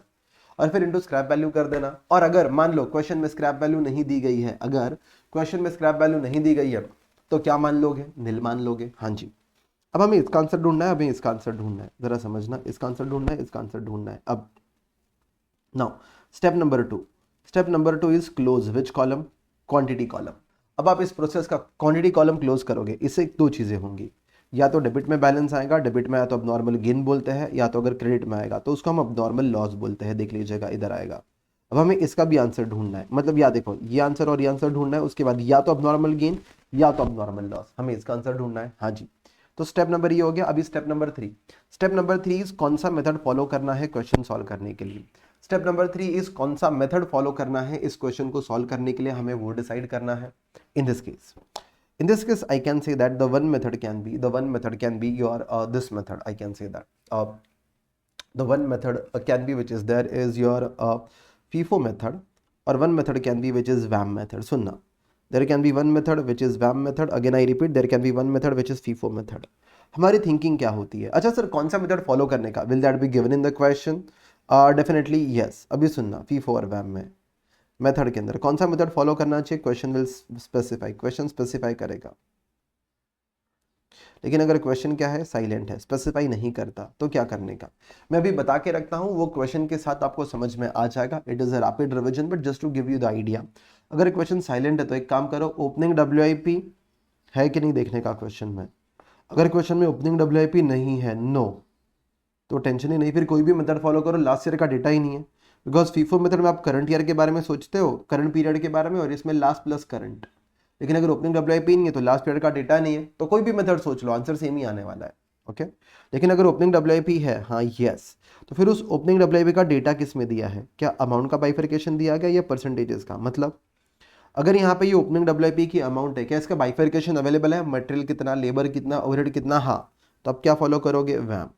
और फिर इनटू स्क्रैप वैल्यू कर देना। और अगर मान लो क्वेश्चन में स्क्रैप वैल्यू नहीं दी गई है, अगर क्वेश्चन में स्क्रैप वैल्यू नहीं दी गई है तो क्या मान लोगे? नील मान लोगे। हाँ जी। अब हमें इसका आंसर ढूंढना है, हमें इसका आंसर ढूंढना है, जरा समझना, इसका आंसर ढूंढना है, इसका आंसर ढूंढना है। अब now step number 2 is close which column? Quantity column. अब आप इस प्रोसेस का क्वांटिटी कॉलम क्लोज करोगे, इससे दो चीजें होंगी, या तो डेबिट में बैलेंस आएगा, डेबिट में आया तो अब नॉर्मल गेन बोलते हैं, या तो अगर क्रेडिट में आएगा तो उसको हम अब नॉर्मल लॉस बोलते हैं, देख लीजिएगा इधर आएगा। अब हमें इसका भी आंसर ढूंढना है, मतलब या देखो ये आंसर और ये आंसर ढूंढना है, उसके बाद या तो अब नॉर्मल गेन या तो अब नॉर्मल लॉस, हमें इसका आंसर ढूंढना है। हाँ जी। तो स्टेप नंबर ये हो गया। अभी step number 3, step number 3 is कौन सा मेथड फॉलो करना है क्वेश्चन सॉल्व करने के लिए। स्टेप नंबर 3 इज कौन सा मेथड फॉलो करना है इस क्वेश्चन को सॉल्व करने के लिए, हमें वो डिसाइड करना है। In this case, I can say that the one method can be your this method. I can say that the one method can be which is there is your FIFO method, or one method can be which is VAM method. सुनना, there can be one method which is VAM method. Again I repeat, there can be one method which is FIFO method. हमारी thinking क्या होती है? अच्छा sir, कौन सा method follow करने का? Will that be given in the question? Definitely yes. अभी सुनना, FIFO और VAM में मेथड के अंदर कौन सा मेथड फॉलो करना चाहिए, question will specify, question specify करेगा। लेकिन अगर क्वेश्चन क्या है, साइलेंट है, स्पेसिफाई नहीं करता, तो क्या करने का? मैं अभी बता के रखता हूं, वो क्वेश्चन के साथ आपको समझ में आ जाएगा। It is a rapid revision, but just to give you the idea. अगर क्वेश्चन साइलेंट है तो एक काम करो, ओपनिंग WIP है कि नहीं देखने का क्वेश्चन में। अगर क्वेश्चन में ओपनिंग WIP नहीं है, नो, तो टेंशन ही नहीं, फिर कोई भी मेथड फॉलो करो, लास्ट ईयर का डेटा ही नहीं है। बिकॉज फीफो मेथड में आप करंट ईयर के बारे में सोचते हो, करंट पीरियड के बारे में, और इसमें लास्ट प्लस करंट। लेकिन अगर ओपनिंग WIP नहीं है तो लास्ट पीरियड का डेटा नहीं है, तो कोई भी मेथड सोच लो, आंसर सेम ही आने वाला है। ओके। लेकिन अगर ओपनिंग WIP है, हाँ यस, तो फिर उस ओपनिंग WIP का डेटा किस में दिया है? क्या अमाउंट का बाइफर्केशन दिया गया या परसेंटेजेस का? मतलब अगर यहाँ पे ये ओपनिंग WIP की अमाउंट है, क्या इसका बाइफर्केशन अवेलेबल है? मटेरियल कितना, लेबर कितना, ओवरहेड कितना? हाँ, तो अब क्या फॉलो करोगे? वैम।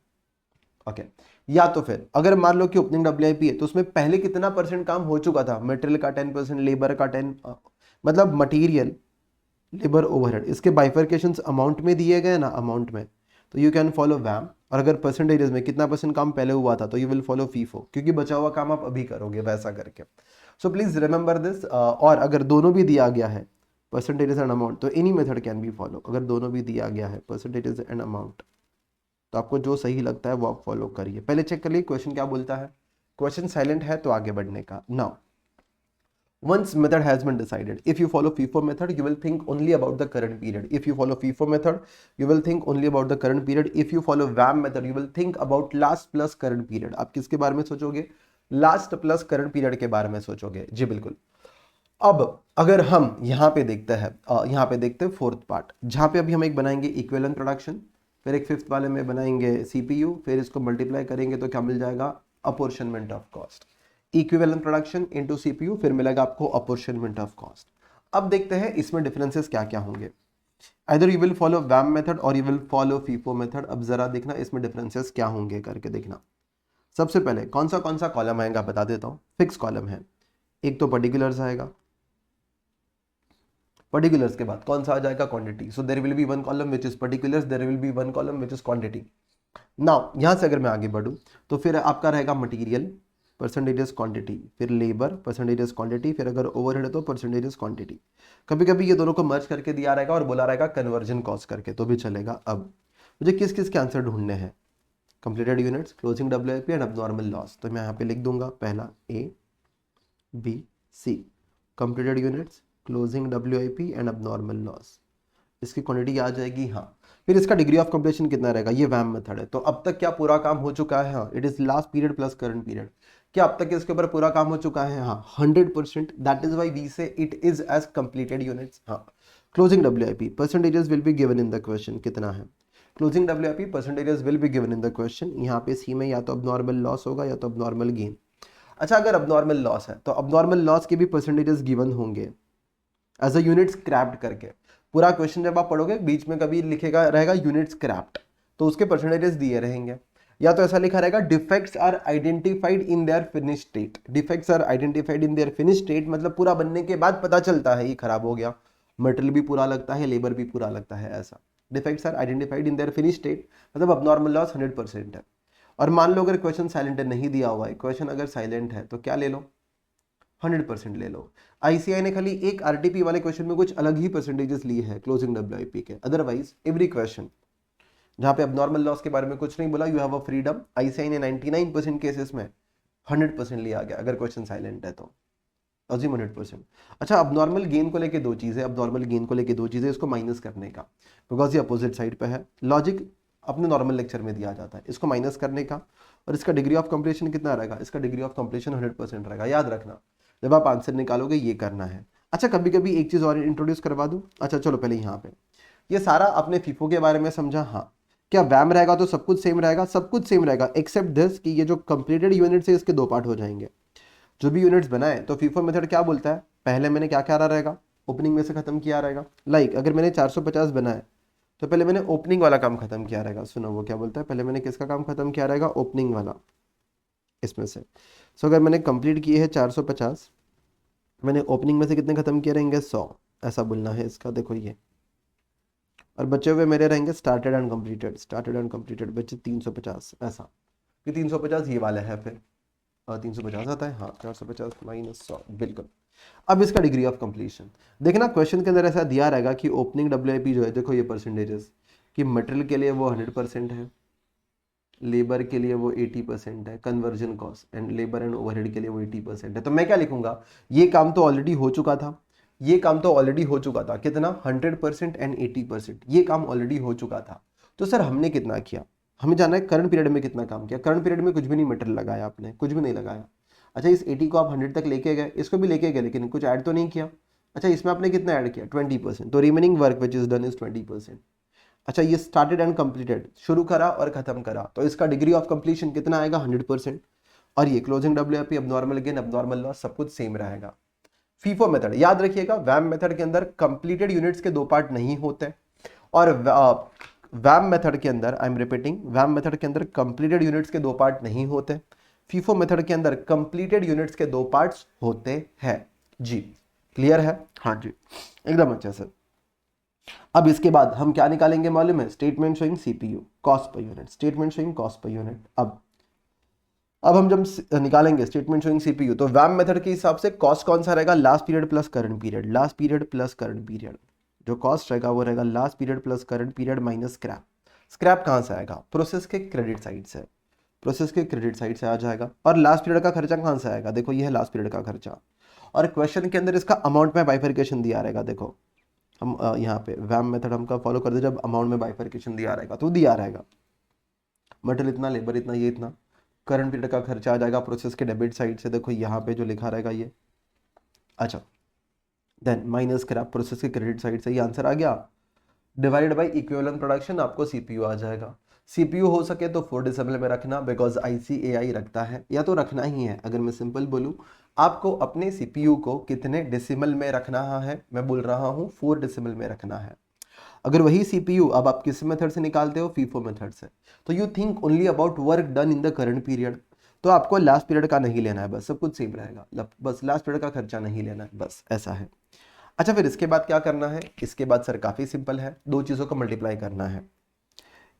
ओके। या तो फिर अगर मान लो कि ओपनिंग WIP है तो उसमें पहले कितना परसेंट काम हो चुका था? मटेरियल का 10%, लेबर का 10, मतलब मटेरियल, लेबर, ओवरहेड, इसके बाइफर्केशंस अमाउंट में दिए गए ना, अमाउंट में, तो यू कैन फॉलो वैम। और अगर परसेंटेजेस में कितना परसेंट काम पहले हुआ था तो यू विल फॉलो फीफो, क्योंकि बचा हुआ काम आप अभी करोगे, वैसा करके। So please remember this. और अगर दोनों भी दिया गया है, परसेंटेजेस एंड अमाउंट, तो any method can be follow. अगर दोनों भी दिया गया है, परसेंटेजेस एंड अमाउंट, तो आपको जो सही लगता है वो आप फॉलो करिए। पहले चेक कर लीजिए क्वेश्चन क्या बोलता है। क्वेश्चन साइलेंट है तो आगे बढ़ने का। Now once method has been decided, if you follow FIFO method you will think only about the current period. If you follow FIFO method you will think only about the current period. If you follow VAM method you will think about last plus current period. आप किसके बारे में सोचोगे? Last plus current period के बारे में सोचोगे। जी बिल्कुल। अब अगर हम यहाँ पे देखते हैं, यहाँ पे देखते हैं फोर्थ पार्ट, जहाँ पे अभी हम एक बनाएंगे इक्विवेलेंट प्रोडक्शन, फिर एक फिफ्थ वाले में बनाएंगे CPU, फिर इसको मल्टीप्लाई करेंगे तो क्या मिल जाएगा? Apportionment of cost. Equivalent production into CPU, फिर मिलेगा आपको अपोर्शनमेंट ऑफ कॉस्ट। अब देखते हैं इसमें डिफरेंसेस क्या क्या होंगे। Either you will follow VAM method or you will follow FIFO method। अब जरा देखना इसमें डिफरेंसेस क्या होंगे करके देखना। सबसे पहले कौन सा कॉलम आएगा बता देता हूँ। फिक्स कॉलम है, एक तो पर्टिकुलर्स आएगा, पर्टिकुलर्स के बाद कौन सा आ जाएगा? Quantity. So there will be one column which is particulars, there will be one column which is quantity. Now यहां से अगर मैं आगे बढ़ूं तो फिर आपका रहेगा मटेरियल, परसेंटेजेस क्वांटिटी, फिर लेबर, परसेंटेजेस क्वांटिटी, फिर अगर ओवरहेड है तो परसेंटेजेस क्वांटिटी। कभी कभी ये दोनों को मर्ज करके दिया रहेगा और बोला रहेगा कन्वर्जन कॉस्ट करके, तो भी चलेगा। अब मुझे किस किस के आंसर ढूंढने हैं? Completed units, closing WIP and abnormal loss. तो मैं यहाँ पे लिख दूंगा पहला ABC, completed units, closing WIP and abnormal loss. इसकी क्वांटिटी आ जाएगी। हाँ, फिर इसका डिग्री ऑफ कंप्लीशन कितना रहेगा? ये वैम मेथड है, तो अब तक क्या पूरा काम हो चुका है? हाँ, it is last period plus current period. क्या अब तक इसके ऊपर पूरा काम हो चुका है? हाँ 100%, that is why we say it is as completed units. हाँ closing WIP percentages will be given in the question, कितना है closing WIP percentages will be given in the question. यहाँ पे सी में या तो अबनॉर्मल लॉस होगा या तो अबनॉर्मल गेन। अच्छा अगर अबनॉर्मल लॉस है तो अबनॉर्मल लॉस के भी परसेंटेजेस गिवन होंगे एज अ यूनिट स्क्रैप्ड करके। पूरा क्वेश्चन जब आप पढ़ोगे बीच में कभी लिखेगा रहेगा यूनिट स्क्रैप्ड, तो उसके परसेंटेजेस दिए रहेंगे। या तो ऐसा लिखा रहेगा defects are identified in their finish state. Defects are identified in their finish state मतलब पूरा बनने के बाद पता चलता है ये खराब हो गया, मटेरियल भी पूरा लगता है, लेबर भी पूरा लगता है, ऐसा। Defects are identified in their finish state मतलब अबनॉर्मल लॉस 100% है। और मान लो अगर क्वेश्चन साइलेंट नहीं दिया हुआ है, क्वेश्चन अगर साइलेंट है तो क्या ले लो, 100% ले लो। आईसीआई ने खाली एक आरटीपी वाले क्वेश्चन में कुछ अलग ही परसेंटेजेस लिए हैं क्लोजिंग WIP के, अदरवाइज एवरी क्वेश्चन जहां पे अबनॉर्मल लॉस के बारे में कुछ नहीं बोला, you have a freedom. ICI ने 99% केसेस में 100% लिया गया अगर क्वेश्चन साइलेंट है तो अज्यूम 100%। अच्छा अबनॉर्मल गेन को लेके दो चीजें, अबनॉर्मल गेन को लेके दो चीजें, इसको माइनस करने का बिकॉज ये अपोजिट साइड पे है। लॉजिक अपने नॉर्मल लेक्चर में दिया जाता है, इसको माइनस करने का। और इसका डिग्री ऑफ कंप्लीशन कितना रहेगा, इसका डिग्री ऑफ कंप्लीशन 100% रहेगा, याद रखना जब आप आंसर निकालोगे ये करना है। अच्छा कभी कभी एक चीज और इंट्रोड्यूस करवा दूं। अच्छा चलो पहले यहाँ पे ये सारा अपने फीफो के बारे में समझा। हाँ क्या वैम रहेगा तो सब कुछ सेम रहेगा, सब कुछ सेम रहेगा एक्सेप्ट दिस कि ये जो कंप्लीटेड यूनिट्स है इसके दो पार्ट हो जाएंगे। जो भी यूनिट्स बनाए तो फीफो मेथड क्या बोलता है, पहले मैंने क्या क्या रहेगा, ओपनिंग में से खत्म किया रहेगा। लाइक अगर मैंने 450 बनाए तो पहले मैंने ओपनिंग वाला काम खत्म किया रहेगा। सुनो वो क्या बोलता है, पहले मैंने किसका काम खत्म किया रहेगा, ओपनिंग वाला इसमें से। सो अगर मैंने कंप्लीट किए है 450, मैंने ओपनिंग में से कितने खत्म किए रहेंगे, 100, ऐसा बोलना है इसका। देखो ये और बचे हुए मेरे रहेंगे started and completed, started and completed बचे 350, ऐसा कि 350 ये वाला है फिर 350 आता है। हाँ 450 माइनस 100 बिल्कुल। अब इसका डिग्री ऑफ कंप्लीशन देखना, क्वेश्चन के अंदर ऐसा दिया रहेगा कि ओपनिंग WIP जो है, देखो ये परसेंटेजेस कि मटेरियल के लिए वो 100% है, लेबर के लिए वो 80% है, conversion cost and labour and overhead के लिए वो 80% है। तो मैं क्या लिखूंगा, ये काम तो ऑलरेडी हो चुका था, ये काम तो ऑलरेडी हो चुका था, कितना 100% एंड 80%, ये काम ऑलरेडी हो चुका था। तो सर हमने कितना किया, हमें जाना है करंट पीरियड में कितना काम किया। करंट पीरियड में कुछ भी नहीं मटेरियल लगाया आपने, कुछ भी नहीं लगाया। अच्छा इस 80 को आप 100 तक लेके गए, इसको भी लेके गए लेकिन कुछ ऐड तो नहीं किया। अच्छा इसमें आपने कितना ऐड किया, 20%, तो remaining work which is done is 20%। अच्छा ये स्टार्टेड एंड कंप्लीटेड, शुरू करा और खत्म करा, तो इसका डिग्री ऑफ कंप्लीशन कितना आएगा, 100%। और ये closing WIP, abnormal gain, abnormal loss सब कुछ सेम रहेगा। फीफो मेथड याद रखिएगा, वैम मेथड के अंदर कंप्लीटेड यूनिट्स के दो पार्ट नहीं होते, और वैम मेथड के अंदर, आई एम रिपीटिंग, वैम मेथड के अंदर कंप्लीटेड यूनिट्स के दो पार्ट नहीं होते। फीफो मेथड के अंदर कंप्लीटेड यूनिट्स के दो पार्ट्स होते हैं। जी क्लियर है, हाँ जी एकदम अच्छा सर। अब इसके बाद हम क्या निकालेंगे मालूम है, statement showing CPU cost per unit, statement showing cost per unit. अब हम जब निकालेंगे स्टेटमेंट शोइंग CPU तो वैम मेथड के हिसाब से कॉस्ट कौन सा रहेगा, last period plus current period, last period plus current period. जो कॉस्ट रहेगा वो रहेगा last period plus current period minus scrap. Scrap कहाँ से आएगा, प्रोसेस के क्रेडिट साइड से, प्रोसेस के क्रेडिट साइड से आ जाएगा। और लास्ट पीरियड का खर्चा कहाँ से आएगा, देखो ये है लास्ट पीरियड का खर्चा। और क्वेश्चन के अंदर इसका अमाउंट में बाइफरकेशन दिया रहेगा। देखो हम यहाँ पे वैम मेथड हमका फॉलो कर दे, जब अमाउंट में बाइफरकेशन दिया रहेगा तो दिया रहेगा मटेरियल इतना, लेबर इतना, ये इतना। करंट पीरियड का खर्चा आ जाएगा प्रोसेस के डेबिट साइड से, देखो यहाँ पे जो लिखा रहेगा ये। अच्छा देन माइनस स्क्रैप प्रोसेस के क्रेडिट साइड से, ये आंसर आ गया। डिवाइडेड बाय इक्विवेलेंट प्रोडक्शन, आपको CPU आ जाएगा। CPU हो सके तो 4 डेसिमल में रखना, बिकॉज ICAI रखता है, या तो रखना ही है। अगर मैं सिंपल बोलूँ, आपको अपने CPU को कितने डेसिमल में रखना है, मैं बोल रहा हूँ 4 डेसिमल में रखना है। अगर वही CPU अब आप किस मेथड से निकालते हो, फीफो मेथड से, तो you think only about work done in the current period, तो आपको लास्ट पीरियड का नहीं लेना है, बस सब कुछ सेम रहेगा, बस लास्ट पीरियड का खर्चा नहीं लेना है, बस ऐसा है। अच्छा फिर इसके बाद क्या करना है, इसके बाद सर काफ़ी सिंपल है, दो चीज़ों को मल्टीप्लाई करना है।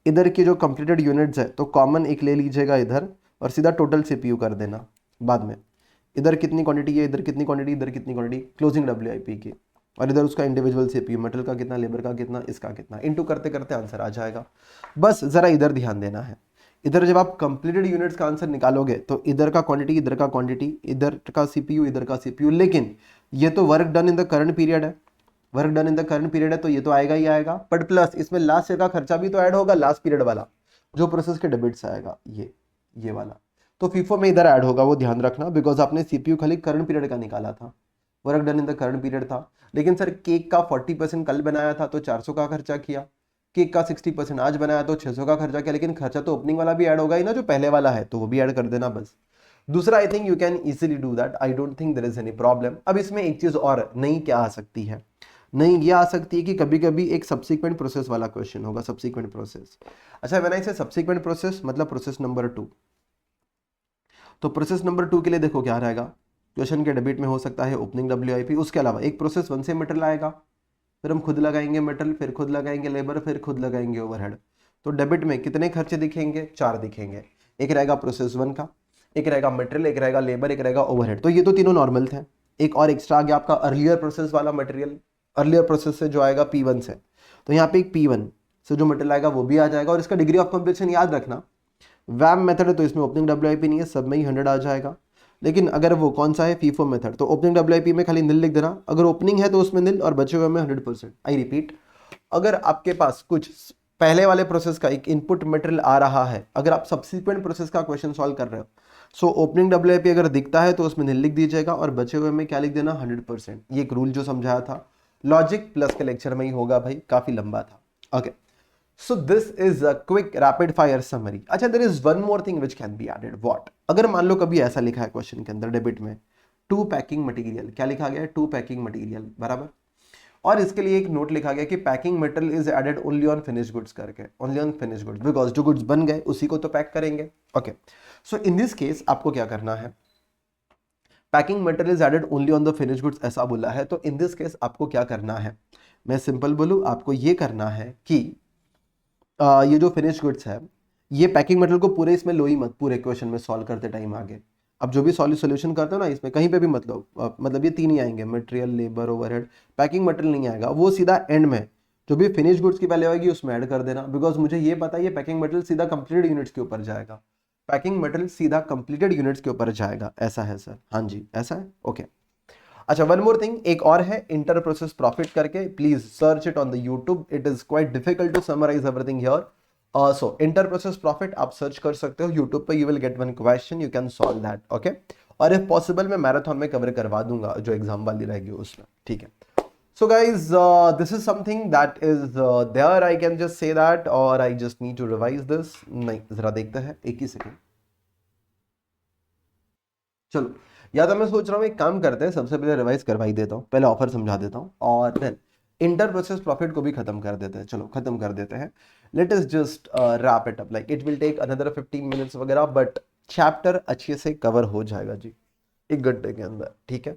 इधर की जो कंप्लीटेड यूनिट्स है तो कॉमन एक ले लीजिएगा इधर, और सीधा टोटल CPU कर देना बाद में। इधर कितनी क्वांटिटी है, इधर कितनी क्वांटिटी, इधर कितनी क्वांटिटी क्लोजिंग WIP की, और इधर उसका इंडिविजुअल CPU, मटेरियल का कितना, लेबर का कितना, इसका कितना, इनटू करते करते आंसर आ जाएगा। बस ज़रा इधर ध्यान देना है, इधर जब आप कंप्लीटेड यूनिट्स का आंसर निकालोगे तो इधर का क्वांटिटी, इधर का क्वांटिटी, इधर का CPU, इधर का CPU, लेकिन ये तो work done in the current period है, work done in the current period है तो ये तो आएगा ही आएगा, बट प्लस इसमें लास्ट ईयर का खर्चा भी तो ऐड होगा, लास्ट पीरियड वाला जो प्रोसेस के डेबिट से आएगा, ये वाला। तो फीफो में इधर ऐड होगा, वो ध्यान रखना, बिकॉज आपने सीपीयू खाली करंट पीरियड का निकाला था, work done in the current period था। लेकिन सर केक का 40% कल बनाया था तो 400 का खर्चा किया, केक का 60% आज बनाया तो 600 का खर्चा किया, लेकिन खर्चा तो ओपनिंग वाला भी ऐड होगा ही ना जो पहले वाला है, तो वो भी ऐड कर देना बस। दूसरा, I think you can easily do that, I don't think there is any problem. अब इसमें एक चीज और नई क्या आ सकती है, नहीं ये आ सकती है कि कभी कभी एक सब्सिक्वेंट प्रोसेस वाला क्वेश्चन होगा, सब्सिक्वेंट प्रोसेस। अच्छा, व्हेन आई से सब्सिक्वेंट प्रोसेस मतलब प्रोसेस नंबर 2, तो प्रोसेस नंबर 2 के लिए देखो क्या रहेगा, क्वेश्चन के डेबिट में हो सकता है ओपनिंग WIP, उसके अलावा एक प्रोसेस 1 से मटेरियल आएगा, फिर हम खुद लगाएंगे मटेरियल, फिर खुद लगाएंगे लेबर, फिर खुद लगाएंगे ओवरहेड। तो डेबिट में कितने खर्चे दिखेंगे, 4 दिखेंगे। एक रहेगा प्रोसेस 1 का, एक रहेगा मटेरियल, एक रहेगा लेबर, एक रहेगा ओवरहेड। तो ये तो तीनों नॉर्मल थे। एक और एक्स्ट्रा आ गया आपका अर्लियर प्रोसेस वाला मटेरियल, अर्लियर प्रोसेस से जो आएगा P1 से, तो यहाँ पे एक P1 से जो मटेरियल आएगा वो भी आ जाएगा। और इसका डिग्री ऑफ कंप्लीशन याद रखना, वैम मेथड है तो इसमें ओपनिंग WIP नहीं है, सब में ही 100 आ जाएगा। लेकिन अगर वो कौन सा है, फीफो मेथड, तो ओपनिंग WIP में खाली निल लिख देना, अगर ओपनिंग है तो उसमें निल और बचे हुए में 100%। आई रिपीट, अगर आपके पास कुछ पहले वाले प्रोसेस का एक इनपुट मटेरियल आ रहा है, अगर आप सब्सिक्वेंट प्रोसेस का क्वेश्चन सॉल्व कर रहे हो, सो ओपनिंग WIP अगर दिखता है तो उसमें निल लिख दीजिएगा और बचे हुए में क्या लिख देना, 100%। ये एक रूल जो समझाया था, लॉजिक प्लस के लेक्चर में ही होगा भाई, काफी लंबा था। Okay, so this is a quick rapid fire summary. अच्छा, there is one more thing which can be added. What? अगर मान लो कभी ऐसा लिखा है क्वेश्चन के अंदर डेबिट में, टू पैकिंग मटेरियल, क्या लिखा गया है, टू पैकिंग मटेरियल बराबर, और इसके लिए एक नोट लिखा गया कि packing material is added only on finish goods करके, only on finish goods, because जो गुड्स बन गए उसी को तो पैक करेंगे। Okay, so in this case आपको क्या करना है, packing material is added only on the finish goods ऐसा बोला है, तो इन दिस केस आपको क्या करना है, मैं सिंपल बोलूं, आपको ये करना है कि ये जो फिनिश गुड्स है, ये पैकिंग मटेरियल को पूरे इसमें लो ही मत, पूरे क्वेश्चन में सॉल्व करते टाइम आगे। अब जो भी सॉल्यूशन करते हो ना इसमें कहीं पे भी मतलब ये तीन ही आएंगे, material labour overhead, packing material नहीं आएगा, वो सीधा एंड में जो भी फिनिश गुड्स की वैल्यू आएगी उसमें ऐड कर देना, बिकॉज मुझे ये पता है ये पैकिंग मटेरियल सीधा कंप्लीटेड यूनिट्स के ऊपर जाएगा, पैकिंग मटेरियल सीधा कंप्लीटेड यूनिट्स के ऊपर जाएगा। ऐसा है सर, हाँ जी ऐसा है। ओके, अच्छा, वन मोर थिंग, एक और है इंटर प्रोसेस प्रॉफिट करके, please search it on the YouTube, it is quite difficult to summarise everything here. So inter process profit आप सर्च कर सकते हो यूट्यूब पे, you will get one question, you can solve that. Okay, और if possible मैं marathon में cover करवा दूंगा जो एग्जाम वाली रहेगी उसमें, ठीक है। So guys, this is something that is there, I can just say that, और I just need to revise this. नहीं, जरा देखते हैं, एक ही सेकेंड, चलो, या तो मैं सोच रहा हूँ एक काम करते हैं, सबसे पहले रिवाइज करवा ही देता हूँ, पहले ऑफर समझा देता हूँ और देन इंटर प्रोसेस प्रॉफिट को भी खत्म कर देते हैं। चलो खत्म कर देते हैं, let us just wrap it up, like it will take another 15 minutes वगैरह, बट चैप्टर अच्छे से कवर हो जाएगा जी 1 घंटे के अंदर, ठीक है।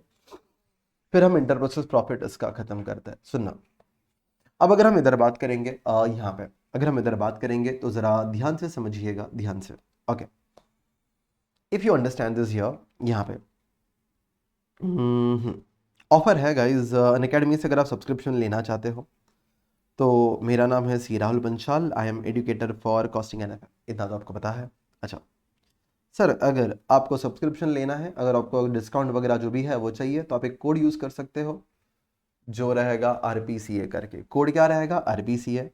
फिर हम इंटर प्रोसेस प्रॉफिट इसका खत्म करते हैं। सुनना, अब अगर हम इधर बात करेंगे, यहाँ पे अगर हम इधर बात करेंगे तो जरा ध्यान से समझिएगा, ध्यान से। Okay, if you understand this here, यहाँ पे ऑफर है गाइज अनअकैडमी से, अगर आप सब्सक्रिप्शन लेना चाहते हो तो मेरा नाम है C Rahul Banshal, I am educator for costing and F, इतना तो आपको पता है। अच्छा सर, अगर आपको सब्सक्रिप्शन लेना है, अगर आपको डिस्काउंट वगैरह जो भी है वो चाहिए, तो आप एक कोड यूज़ कर सकते हो जो रहेगा RPCA करके। कोड क्या रहेगा, RPCA,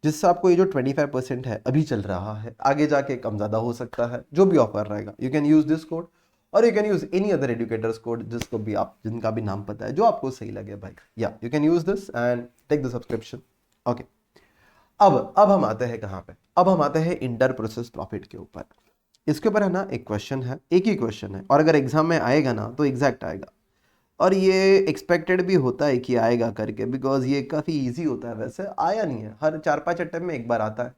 जिससे आपको ये जो 25% है अभी चल रहा है, आगे जाके कम ज़्यादा हो सकता है, जो भी ऑफर रहेगा you can use this code, और you can use any other educators code जिसको भी आप, जिनका भी नाम पता है, जो आपको सही लगे भाई, या you can use this and take the subscription. Okay, अब हम आते हैं कहाँ पे, अब हम आते हैं इंटर प्रोसेस प्रॉफिट के ऊपर। इसके ऊपर है ना एक क्वेश्चन है, एक ही क्वेश्चन है, और अगर एग्जाम में आएगा ना तो एग्जैक्ट आएगा, और ये एक्सपेक्टेड भी होता है कि आएगा करके, बिकॉज ये काफ़ी इजी होता है, वैसे आया नहीं है, हर 4-5 अटेम्प्ट में एक बार आता है,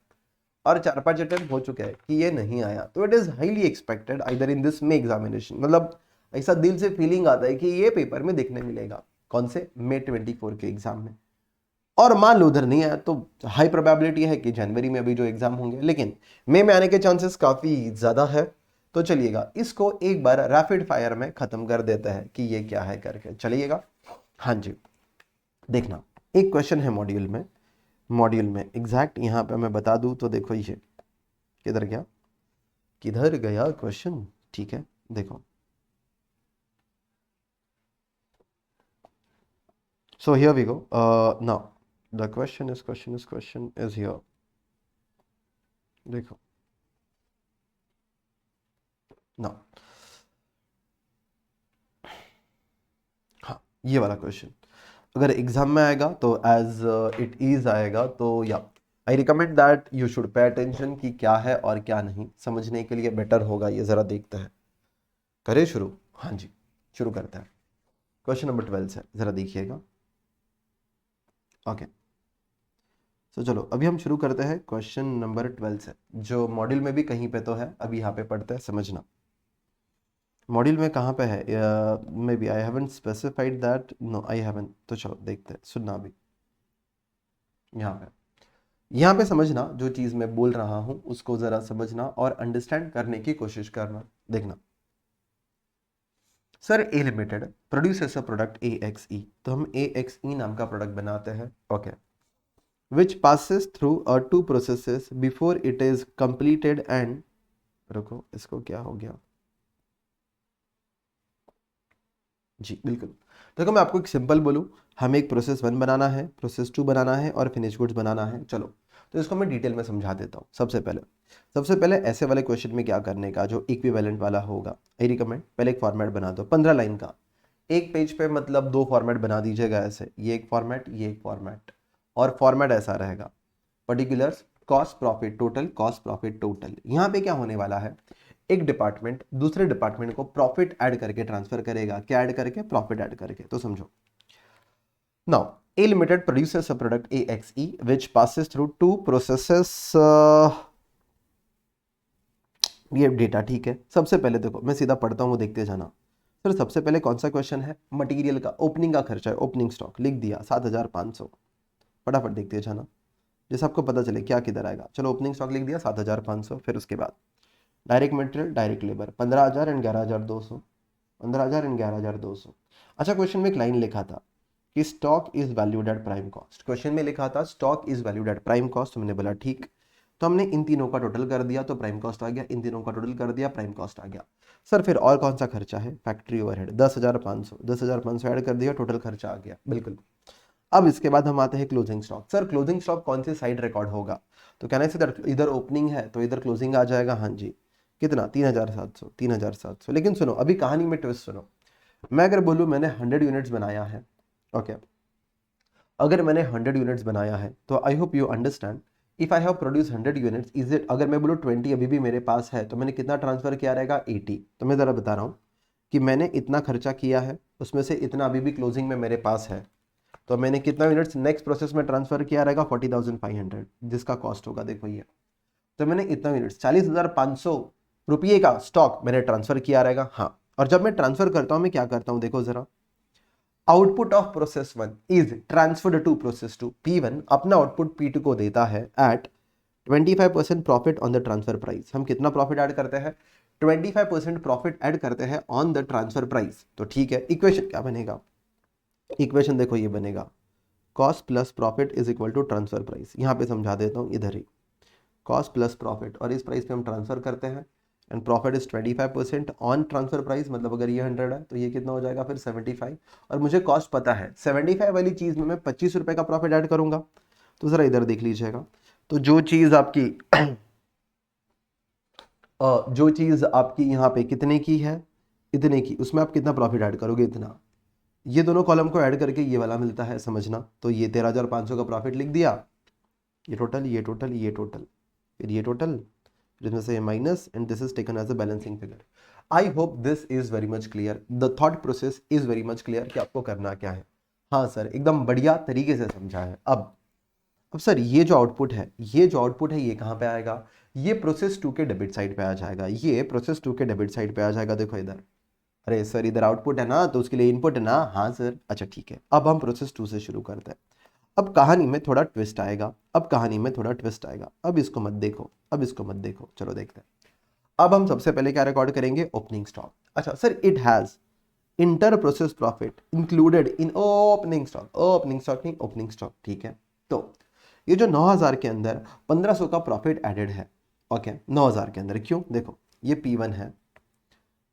और 4-5 अटेम्प्ट हो चुके हैं कि ये नहीं आया, तो it is highly expected either in this में एग्जामिनेशन, मतलब ऐसा दिल से फीलिंग आता है कि ये पेपर में देखने मिलेगा, कौन से, May 24 के एग्जाम में। और मान लो उधर नहीं आया तो हाई प्रोबेबिलिटी है कि जनवरी में अभी जो एग्जाम होंगे, लेकिन मई में आने के चांसेस काफी ज्यादा है। तो चलिएगा इसको एक बार रैपिड फायर में खत्म कर देता है कि ये क्या है करके, चलिएगा। हाँ जी, देखना, एक क्वेश्चन है मॉड्यूल में एग्जैक्ट यहाँ पे मैं बता दूं तो देखो, ये किधर गया, किधर गया क्वेश्चन, ठीक है देखो, so here we go, now the question is here, देखो ना। हाँ, ये वाला क्वेश्चन अगर एग्जाम में आएगा तो एज इट इज आएगा, तो या I recommend that you should pay attention कि क्या है और क्या नहीं, समझने के लिए बेटर होगा ये। जरा देखते हैं, करें शुरू? हाँ जी, शुरू करते हैं। क्वेश्चन नंबर 12 से जरा देखिएगा। ओके, तो चलो अभी हम शुरू करते हैं क्वेश्चन नंबर 12 से, जो मॉड्यूल में भी कहीं पे तो है, अभी यहाँ पे पढ़ते हैं, समझना। मॉड्यूल में कहाँ पे है? Maybe I haven't specified that, no I haven't. तो चलो देखते हैं, सुनना अभी। यहाँ पे समझना, जो चीज़ मैं बोल रहा हूँ उसको ज़रा समझना और अंडरस्टैंड करने की कोशिश करना। देखना, sir A limited produces a product A X E, तो हम ए एक्स ई नाम का प्रोडक्ट बनाते हैं। Okay, which passes through two processes before it is completed and, रुको इसको क्या हो गया जी, बिल्कुल। देखो मैं आपको एक सिंपल बोलूँ, हमें एक प्रोसेस 1 बनाना है, प्रोसेस 2 बनाना है और फिनिश गुड्स बनाना है। चलो तो इसको मैं डिटेल में समझा देता हूँ। सबसे पहले ऐसे वाले क्वेश्चन में क्या करने का, जो इक्विवेलेंट वाला होगा, आई रिकमेंड पहले एक फॉर्मेट बना दो 15 लाइन का, एक पेज पे मतलब 2 फॉर्मेट बना दीजिएगा ऐसे, ये एक फॉर्मेट, ये एक फॉर्मेट। और फॉर्मेट ऐसा रहेगा, particulars, cost profit total, cost profit total. यहाँ पे क्या होने वाला है, एक डिपार्टमेंट दूसरे डिपार्टमेंट को प्रॉफिट ऐड करके ट्रांसफर करेगा। क्या ऐड करके? प्रॉफिट ऐड करके। तो समझो, now A limited produces a product A X E which passes through 2 processes. ये डेटा ठीक है। सबसे पहले देखो मैं सीधा पढ़ता हूँ, देखते जाना। सर सबसे पहले कौन सा क्वेश्चन है? मटेरियल का ओपनिंग का खर्चा है, ओपनिंग स्टॉक लिख दिया 7500। फटाफट देखते जाना, जैसे आपको पता चले क्या किधर आएगा। चलो ओपनिंग स्टॉक लिख दिया 7500, फिर उसके बाद direct material, direct labour 15,000 and 11,200, 15,000 and 11,200। अच्छा, क्वेश्चन में एक लाइन लिखा था कि stock is valued at prime cost. Question में लिखा था stock is valued at prime cost. तुमने बोला ठीक, तो हमने इन तीनों का टोटल कर दिया तो प्राइम कॉस्ट आ गया, इन तीनों का टोटल कर दिया, प्राइम कॉस्ट आ गया। सर फिर और कौन सा खर्चा है? फैक्ट्री ओवरहेड 10,500, 10,500 ऐड कर दिया, टोटल खर्चा आ गया। बिल्कुल। अब इसके बाद हम आते हैं closing stock. Sir closing stock कौन सी साइड रिकॉर्ड होगा? तो कहना है इधर ओपनिंग है तो इधर क्लोजिंग आ जाएगा। हाँ जी, कितना? 3,700, 3,700। लेकिन सुनो, अभी कहानी में ट्विस्ट सुनो। मैं अगर बोलूँ मैंने 100 यूनिट्स बनाया है, ओके, अगर मैंने 100 यूनिट्स बनाया है तो आई hope you understand, if I have produce 100 units, is it, अगर मैं बोलूँ 20 अभी भी मेरे पास है तो मैंने कितना ट्रांसफर किया रहेगा? 80। तो मैं ज़रा बता रहा हूँ कि मैंने इतना खर्चा किया है, उसमें से इतना अभी भी क्लोजिंग में मेरे पास है, तो मैंने कितना यूनिट्स नेक्स्ट प्रोसेस में ट्रांसफर किया रहेगा? 40,500, जिसका कॉस्ट होगा देखो ये। तो मैंने इतना यूनिट्स 40,500 रुपये का स्टॉक मैंने ट्रांसफर किया रहेगा। हाँ, और जब मैं ट्रांसफर करता हूँ मैं क्या करता हूँ देखो जरा, output of process 1 is transferred to process 2। P1 अपना आउटपुट P2 को देता है at 25% profit on the transfer price. हम कितना प्रॉफिट ऐड करते हैं? 25% प्रॉफिट ऐड करते हैं ऑन द ट्रांसफर प्राइस। तो ठीक है, इक्वेशन क्या बनेगा? इक्वेशन देखो ये बनेगा, cost plus profit is equal to transfer price. यहाँ पे समझा देता हूँ, इधर ही कॉस्ट प्लस प्रॉफिट, और इस प्राइस पे हम ट्रांसफर करते हैं and profit is 25% on transfer price. मतलब अगर ये 100 है तो ये कितना हो जाएगा फिर? 75। और मुझे कॉस्ट पता है, 75 वाली चीज़ में मैं 25 रुपये का प्रॉफिट ऐड करूंगा। तो ज़रा इधर देख लीजिएगा, तो जो चीज़ आपकी जो चीज़ आपकी यहाँ पे कितने की है? इतने की, उसमें आप कितना प्रॉफिट ऐड करोगे? इतना। ये दोनों कॉलम को ऐड करके ये वाला मिलता है, समझना। तो ये 13,500 का प्रॉफिट लिख दिया, ये टोटल, ये टोटल, ये टोटल, फिर ये टोटल, फिर इसमें से ये minus, and this is taken as a balancing figure. I hope this is very much clear, the thought process is very much clear कि आपको करना क्या है। हाँ सर, एकदम बढ़िया तरीके से समझा है। अब सर ये जो आउटपुट है, ये कहाँ पे आएगा? ये प्रोसेस 2 के डेबिट साइड पे आ जाएगा, ये प्रोसेस 2 के डेबिट साइड पे आ जाएगा। देखो इधर, अरे सर इधर आउटपुट है ना, तो उसके लिए इनपुट है ना? हाँ सर। अच्छा ठीक है, अब हम प्रोसेस 2 से शुरू करते हैं। अब कहानी में थोड़ा ट्विस्ट आएगा, अब इसको मत देखो, चलो देखते हैं। अब हम सबसे पहले क्या रिकॉर्ड करेंगे? Opening stock. अच्छा sir, it has inter process profit included in opening stock, नहीं ओपनिंग स्टॉक, ठीक है। तो ये जो 9,000 के अंदर 1,500 का प्रॉफिट एडेड है, ओके, 9,000 के अंदर। क्यों? देखो ये P1 है,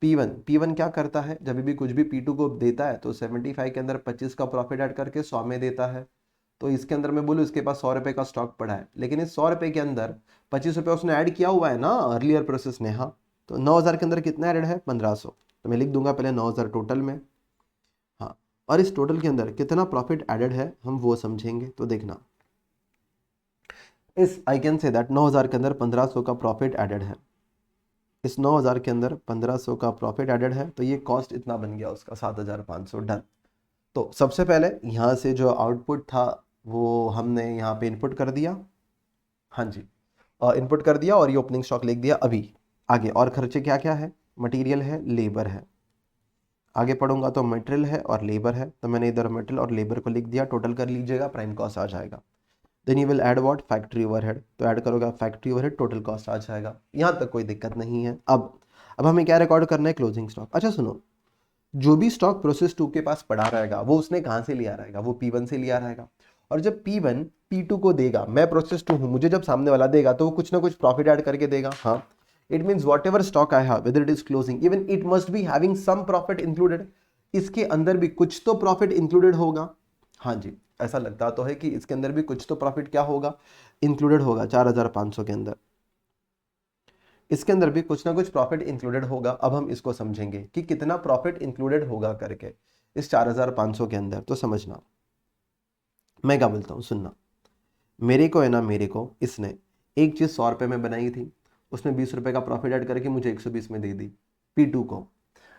P1 क्या करता है? जब भी कुछ भी P2 को देता है तो 75 के अंदर 25 का प्रॉफिट ऐड करके 100 में देता है। तो इसके अंदर मैं बोलूँ इसके पास 100 रुपये का स्टॉक पड़ा है, लेकिन इस 100 रुपये के अंदर 25 रुपये उसने ऐड किया हुआ है ना अर्लियर प्रोसेस ने। हाँ, तो 9000 के अंदर कितना एडेड है 1500, तो मैं लिख दूंगा पहले 9000 टोटल में। हाँ, और इस टोटल के अंदर कितना प्रॉफिट एडेड है हम वो समझेंगे। तो देखना, इस आई कैन से दैट 9000 के अंदर 1500 का प्रॉफिट एडेड है, इस 9000 के अंदर 1500 का प्रॉफिट एडेड है, तो ये कॉस्ट इतना बन गया उसका 7500 डन। तो सबसे पहले यहाँ से जो आउटपुट था वो हमने यहाँ पे इनपुट कर दिया, हाँ जी इनपुट कर दिया और ये ओपनिंग स्टॉक लिख दिया। अभी आगे और खर्चे क्या क्या है, मटेरियल है, लेबर है, आगे पढ़ूंगा तो मटेरियल है और लेबर है, तो मैंने इधर मटेरियल और लेबर को लिख दिया, टोटल कर लीजिएगा, प्राइम कॉस्ट आ जाएगा। Then you will add what, factory overhead, तो ऐड करोगे फैक्ट्री ओवरहेड, टोटल कॉस्ट आ जाएगा। यहाँ तक कोई दिक्कत नहीं है। अब हमें क्या रिकॉर्ड करना है, क्लोजिंग स्टॉक। अच्छा सुनो, जो भी स्टॉक प्रोसेस 2 के पास पड़ा रहेगा वो उसने कहाँ से लिया रहेगा, वो P1 से लिया रहेगा। और जब P1 P2 को देगा, मैं प्रोसेस 2 हूँ, मुझे जब सामने वाला देगा तो वो कुछ ना कुछ प्रॉफिट ऐड करके देगा। हाँ, it means whatever stock I have whether it is closing, even it must be having some profit included, इसके अंदर भी कुछ तो प्रॉफिट इंक्लूडेड होगा। हाँ जी, ऐसा लगता तो है कि इसके अंदर भी कुछ तो प्रॉफिट क्या होगा, इंक्लूडेड होगा। 4500 के अंदर इसके अंदर भी कुछ ना कुछ प्रॉफिट इंक्लूडेड होगा। अब हम इसको समझेंगे कि कितना प्रॉफिट इंक्लूडेड होगा करके इस 4500 के अंदर। तो समझना, मैं क्या बोलता हूँ, सुनना। मेरे को है ना, मेरे को इसने एक चीज़ 100 रुपये में बनाई थी, उसमें 20 रुपये का प्रॉफिट ऐड करके मुझे 120 में दे दी। P2 को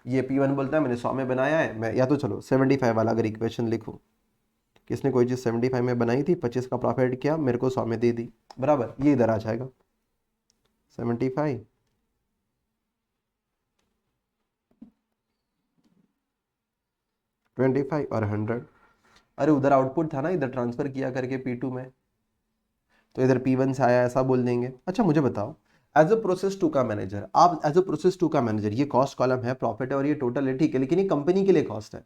ये P1 बोलता है मैंने 100 में बनाया है, मैं या तो चलो 75 वाला अगर इक्वेशन लिखूँ, किसने कोई चीज़ 75 में बनाई थी, 25 का प्रॉफिट किया, मेरे को 100 में दे दी, बराबर, ये इधर आ जाएगा 75 25 और 100। अरे उधर आउटपुट था ना, इधर ट्रांसफर किया करके P2 में, तो इधर P1 से आया ऐसा बोल देंगे। अच्छा मुझे बताओ, एज अ प्रोसेस 2 का मैनेजर, आप एज अ प्रोसेस 2 का मैनेजर, ये कॉस्ट कॉलम है, प्रॉफिट है और ये टोटल है, ठीक है, लेकिन ये कंपनी के लिए कॉस्ट है।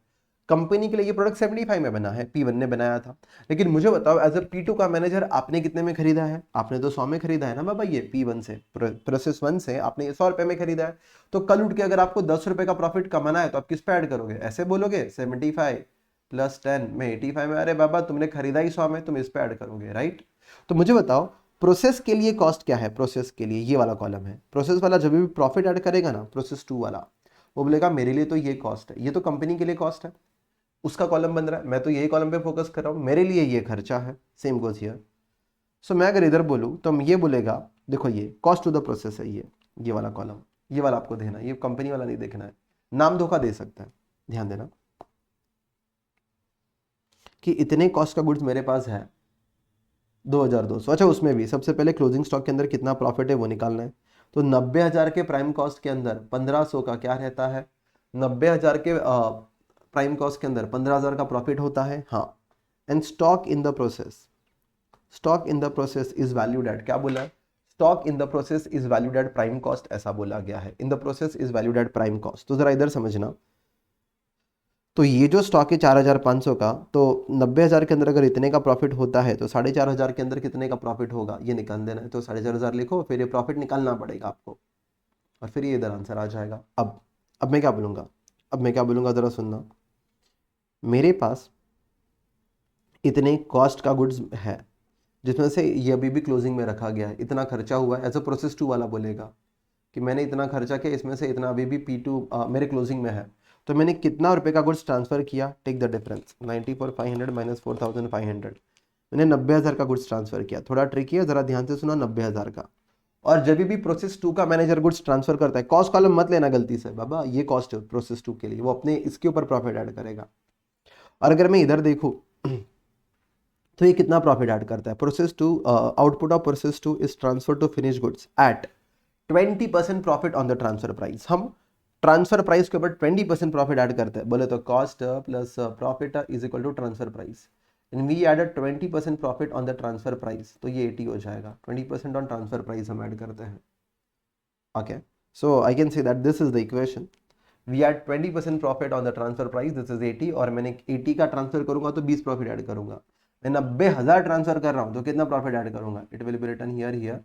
कंपनी के लिए ये प्रोडक्ट 75 में बना है, P1 ने बनाया था। लेकिन मुझे बताओ एज अ P2 का मैनेजर, आपने कितने में खरीदा है, आपने तो 100 में खरीदा है ना बाबा, ये P1 से, प्रोसेस 1 से आपने 100 रुपए में खरीदा है। तो कल उठ के अगर आपको 10 रुपए का प्रॉफिट कमाना है तो आप किस पे ऐड करोगे, ऐसे बोलोगे 75 प्लस 10 में 85 में, अरे बाबा तुमने खरीदा ही 100 में, तुम इस पे ऐड करोगे, राइट। तो मुझे बताओ प्रोसेस के लिए कॉस्ट क्या है, प्रोसेस के लिए ये वाला कॉलम है। प्रोसेस वाला जब भी प्रॉफिट ऐड करेगा ना, प्रोसेस 2 वाला, वो बोलेगा मेरे लिए तो ये कॉस्ट है, ये तो कंपनी के लिए कॉस्ट है, उसका कॉलम बन रहा है, मैं तो यही कॉलम पे फोकस कर रहा हूँ, मेरे लिए ये खर्चा है, सेम गोज हियर। सो मैं अगर इधर बोलूँ तो हम ये बोलेगा, देखो ये कॉस्ट टू द प्रोसेस है, ये वाला कॉलम, ये वाला आपको देना है, ये कंपनी वाला नहीं देखना है, नाम धोखा दे सकता है, ध्यान देना कि इतने कॉस्ट का गुड्स मेरे पास है 2200। अच्छा उसमें भी सबसे पहले क्लोजिंग स्टॉक के अंदर कितना प्रॉफिट है वो निकालना है। तो 90,000 के प्राइम कॉस्ट के अंदर 1500 का क्या रहता है, 90,000 के प्राइम कॉस्ट के अंदर 15,000 का प्रॉफिट होता है। हाँ, and stock in the process, stock in the process is valued eight, क्या बोला है, stock in the process is valued at prime cost, ऐसा बोला गया है, in the process is valued at prime cost. तो जरा इधर समझना, तो ये जो स्टॉक है 4500 का, तो 90,000 के अंदर अगर इतने का प्रॉफिट होता है तो 4500 के अंदर कितने का प्रॉफिट होगा ये निकाल देना है। तो 4500 लिखो, फिर ये प्रॉफिट निकालना पड़ेगा आपको, और फिर ये इधर आंसर आ जाएगा। अब मैं क्या बोलूँगा, अब मैं क्या बोलूँगा ज़रा सुनना। मेरे पास इतने कॉस्ट का गुड्स है जिसमें से ये अभी भी क्लोजिंग में रखा गया है, इतना खर्चा हुआ है, एज अ प्रोसेस 2 वाला बोलेगा कि मैंने इतना खर्चा किया, इसमें से इतना अभी भी P2 मेरे क्लोजिंग में है, तो मैंने कितना रुपए का गुड्स ट्रांसफर किया, टेक द डिफरेंस, 94,500 माइनस 4,500, मैंने 90,000 का गुड्स ट्रांसफर किया। थोड़ा ट्रिकी है, जरा ध्यान से सुना, 90,000 का। और जब भी प्रोसेस 2 का मैनेजर गुड्स ट्रांसफर करता है, कॉस्ट कॉलम मत लेना गलती से बाबा, ये कॉस्ट है प्रोसेस 2 के लिए, वो अपने इसके ऊपर प्रॉफिट ऐड करेगा। और अगर मैं इधर देखूँ तो ये कितना प्रॉफिट ऐड करता है, process 2, output of process 2 is transfer to finish goods at 20% profit on the transfer price. हम ट्रांसफर प्राइस के ऊपर 20% प्रॉफिट ऐड करते हैं, बोले तो cost plus profit is equal to transfer price, and we added 20% profit on the transfer price, तो ये 80 हो जाएगा। 20% ऑन ट्रांसफर प्राइस हम ऐड करते हैं। Okay, so I can say that this is the equation, we add 20% profit on the transfer price, this is 80, और मैंने 80 का ट्रांसफर करूंगा तो 20 प्रॉफिट ऐड करूंगा। मैं 90,000 ट्रांसफर कर रहा हूं तो कितना प्रॉफिट ऐड करूंगा, it will be written here, here,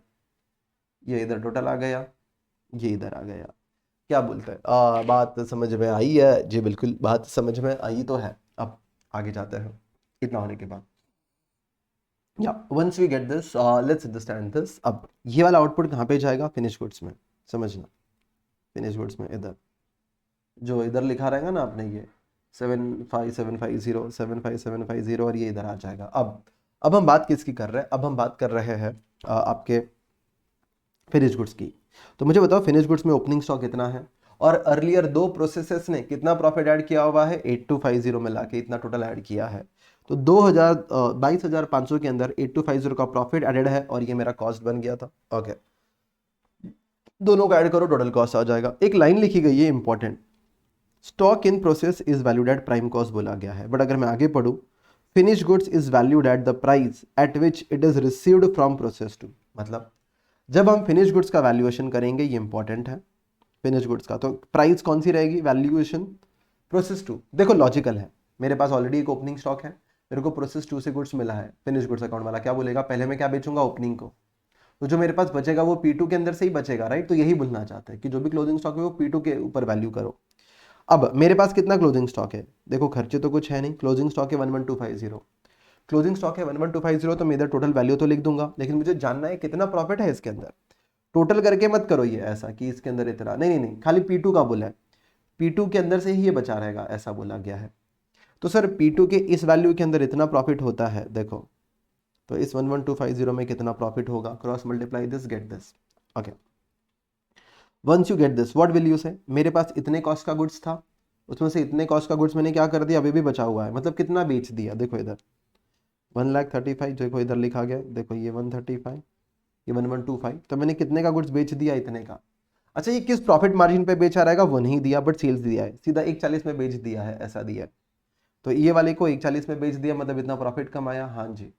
ये इधर टोटल आ गया, ये इधर आ गया। क्या बोलते हैं, बात समझ में आई है जी, बिल्कुल बात समझ में आई तो है। अब आगे जाते हैं, इतना होने के बाद, या once we get this let's understand this. अब ये वाला आउटपुट कहाँ पे जाएगा, फिनिश गुड्स में, समझना। फिनिश गुड्स में इधर जो इधर लिखा रहेगा ना आपने, ये 75750 75750 और ये इधर आ जाएगा। अब हम बात किसकी कर रहे हैं? अब हम बात कर रहे हैं आपके फिनिश गुड्स की। तो मुझे बताओ फिनिश गुड्स में ओपनिंग स्टॉक कितना है, और अर्लियर दो प्रोसेसेस ने कितना प्रॉफिट ऐड किया हुआ है? 8250 में लाके इतना टोटल ऐड किया है। तो 22,500 के अंदर 8250 का प्रॉफिट एडेड है, और ये मेरा कॉस्ट बन गया था। ओके, दोनों का ऐड करो, टोटल कॉस्ट आ जाएगा। एक लाइन लिखी गई है important, stock in process is valued at prime cost बोला गया है, बट अगर मैं आगे पढ़ूं, finish goods is valued at the price at which it is received from process two. मतलब जब हम फिनिश गुड्स का वैल्यूएशन करेंगे, ये इंपॉर्टेंट है फिनिश गुड्स का, तो प्राइस कौन सी रहेगी? Valuation process two. देखो लॉजिकल है, मेरे पास ऑलरेडी एक ओपनिंग स्टॉक है, मेरे को प्रोसेस टू से गुड्स मिला है, फिनिश गुड्स अकाउंट वाला क्या बोलेगा? पहले मैं क्या बेचूंगा? ओपनिंग को। तो जो मेरे पास बचेगा वो P2 के अंदर से ही बचेगा, राइट? तो यही बोलना चाहते हैं कि जो भी क्लोजिंग स्टॉक है वो P2 के ऊपर वैल्यू करो। अब मेरे पास कितना क्लोजिंग स्टॉक है? देखो खर्चे तो कुछ है नहीं, क्लोजिंग स्टॉक है 11250, क्लोजिंग स्टॉक है 11250, तो मैं इधर टोटल वैल्यू तो लिख दूंगा, लेकिन मुझे जानना है कितना प्रॉफिट है इसके अंदर। टोटल करके मत करो ये ऐसा कि इसके अंदर इतना, नहीं नहीं नहीं, खाली P2 का बोला है, P2 के अंदर से ही ये बचा रहेगा, ऐसा बोला गया है। तो सर P2 के इस वैल्यू के अंदर इतना प्रॉफिट होता है, देखो तो इस 11250 में कितना प्रॉफिट होगा? Cross multiply this, get this. Okay, once you get this what will you say? मेरे पास इतने कॉस्ट का गुड्स था, उसमें से इतने कॉस्ट का गुड्स मैंने क्या कर दिया? अभी भी बचा हुआ है, मतलब कितना बेच दिया? देखो इधर 1,35,000, देखो इधर लिखा गया, देखो ये 135, ये 1125, तो मैंने कितने का गुड्स बेच दिया? इतने का। अच्छा, ये किस प्रॉफिट मार्जिन पे बेचा रहेगा? वो नहीं दिया, बट सेल्स दिया है, सीधा 140 में बेच दिया है, ऐसा दिया है। तो ये वाले को 140 में बेच दिया, मतलब इतना प्रॉफिट कमाया। हाँ जी,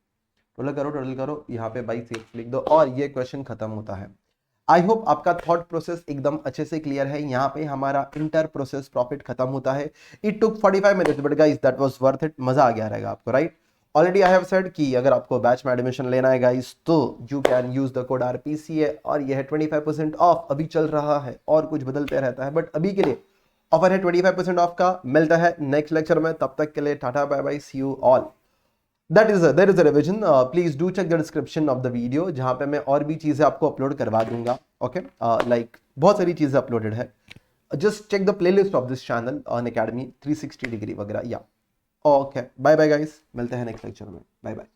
टोटल करो, यहाँ पे बाई सेल्स लिख दो, और ये क्वेश्चन खत्म होता है। आई होप आपका थॉट प्रोसेस एकदम अच्छे से क्लियर है। यहाँ पे हमारा इंटर प्रोसेस प्रॉफिट खत्म होता है। It took 45 minutes, but guys that was worth it. मजा आ गया रहेगा आपको, right? Already I have said कि अगर आपको बैच में एडमिशन लेना है गाइस, तो you can use the code RPCA, और यह है 25% ऑफ अभी चल रहा है, और कुछ बदलते रहता है, बट अभी के लिए ऑफर है 25% ऑफ का। मिलता है नेक्स्ट लेक्चर में, तब तक के लिए tata bye bye, see you all. there is a revision, please do check the description of the video, जहां पे मैं और भी चीजें आपको अपलोड करवा दूंगा। ओके, लाइक बहुत सारी चीजें अपलोडेड है, just check the playlist of this channel on Academy 360 degree वगैरह। या ओके, बाय बाय गाइस, मिलते हैं नेक्स्ट लेक्चर में, बाय बाय।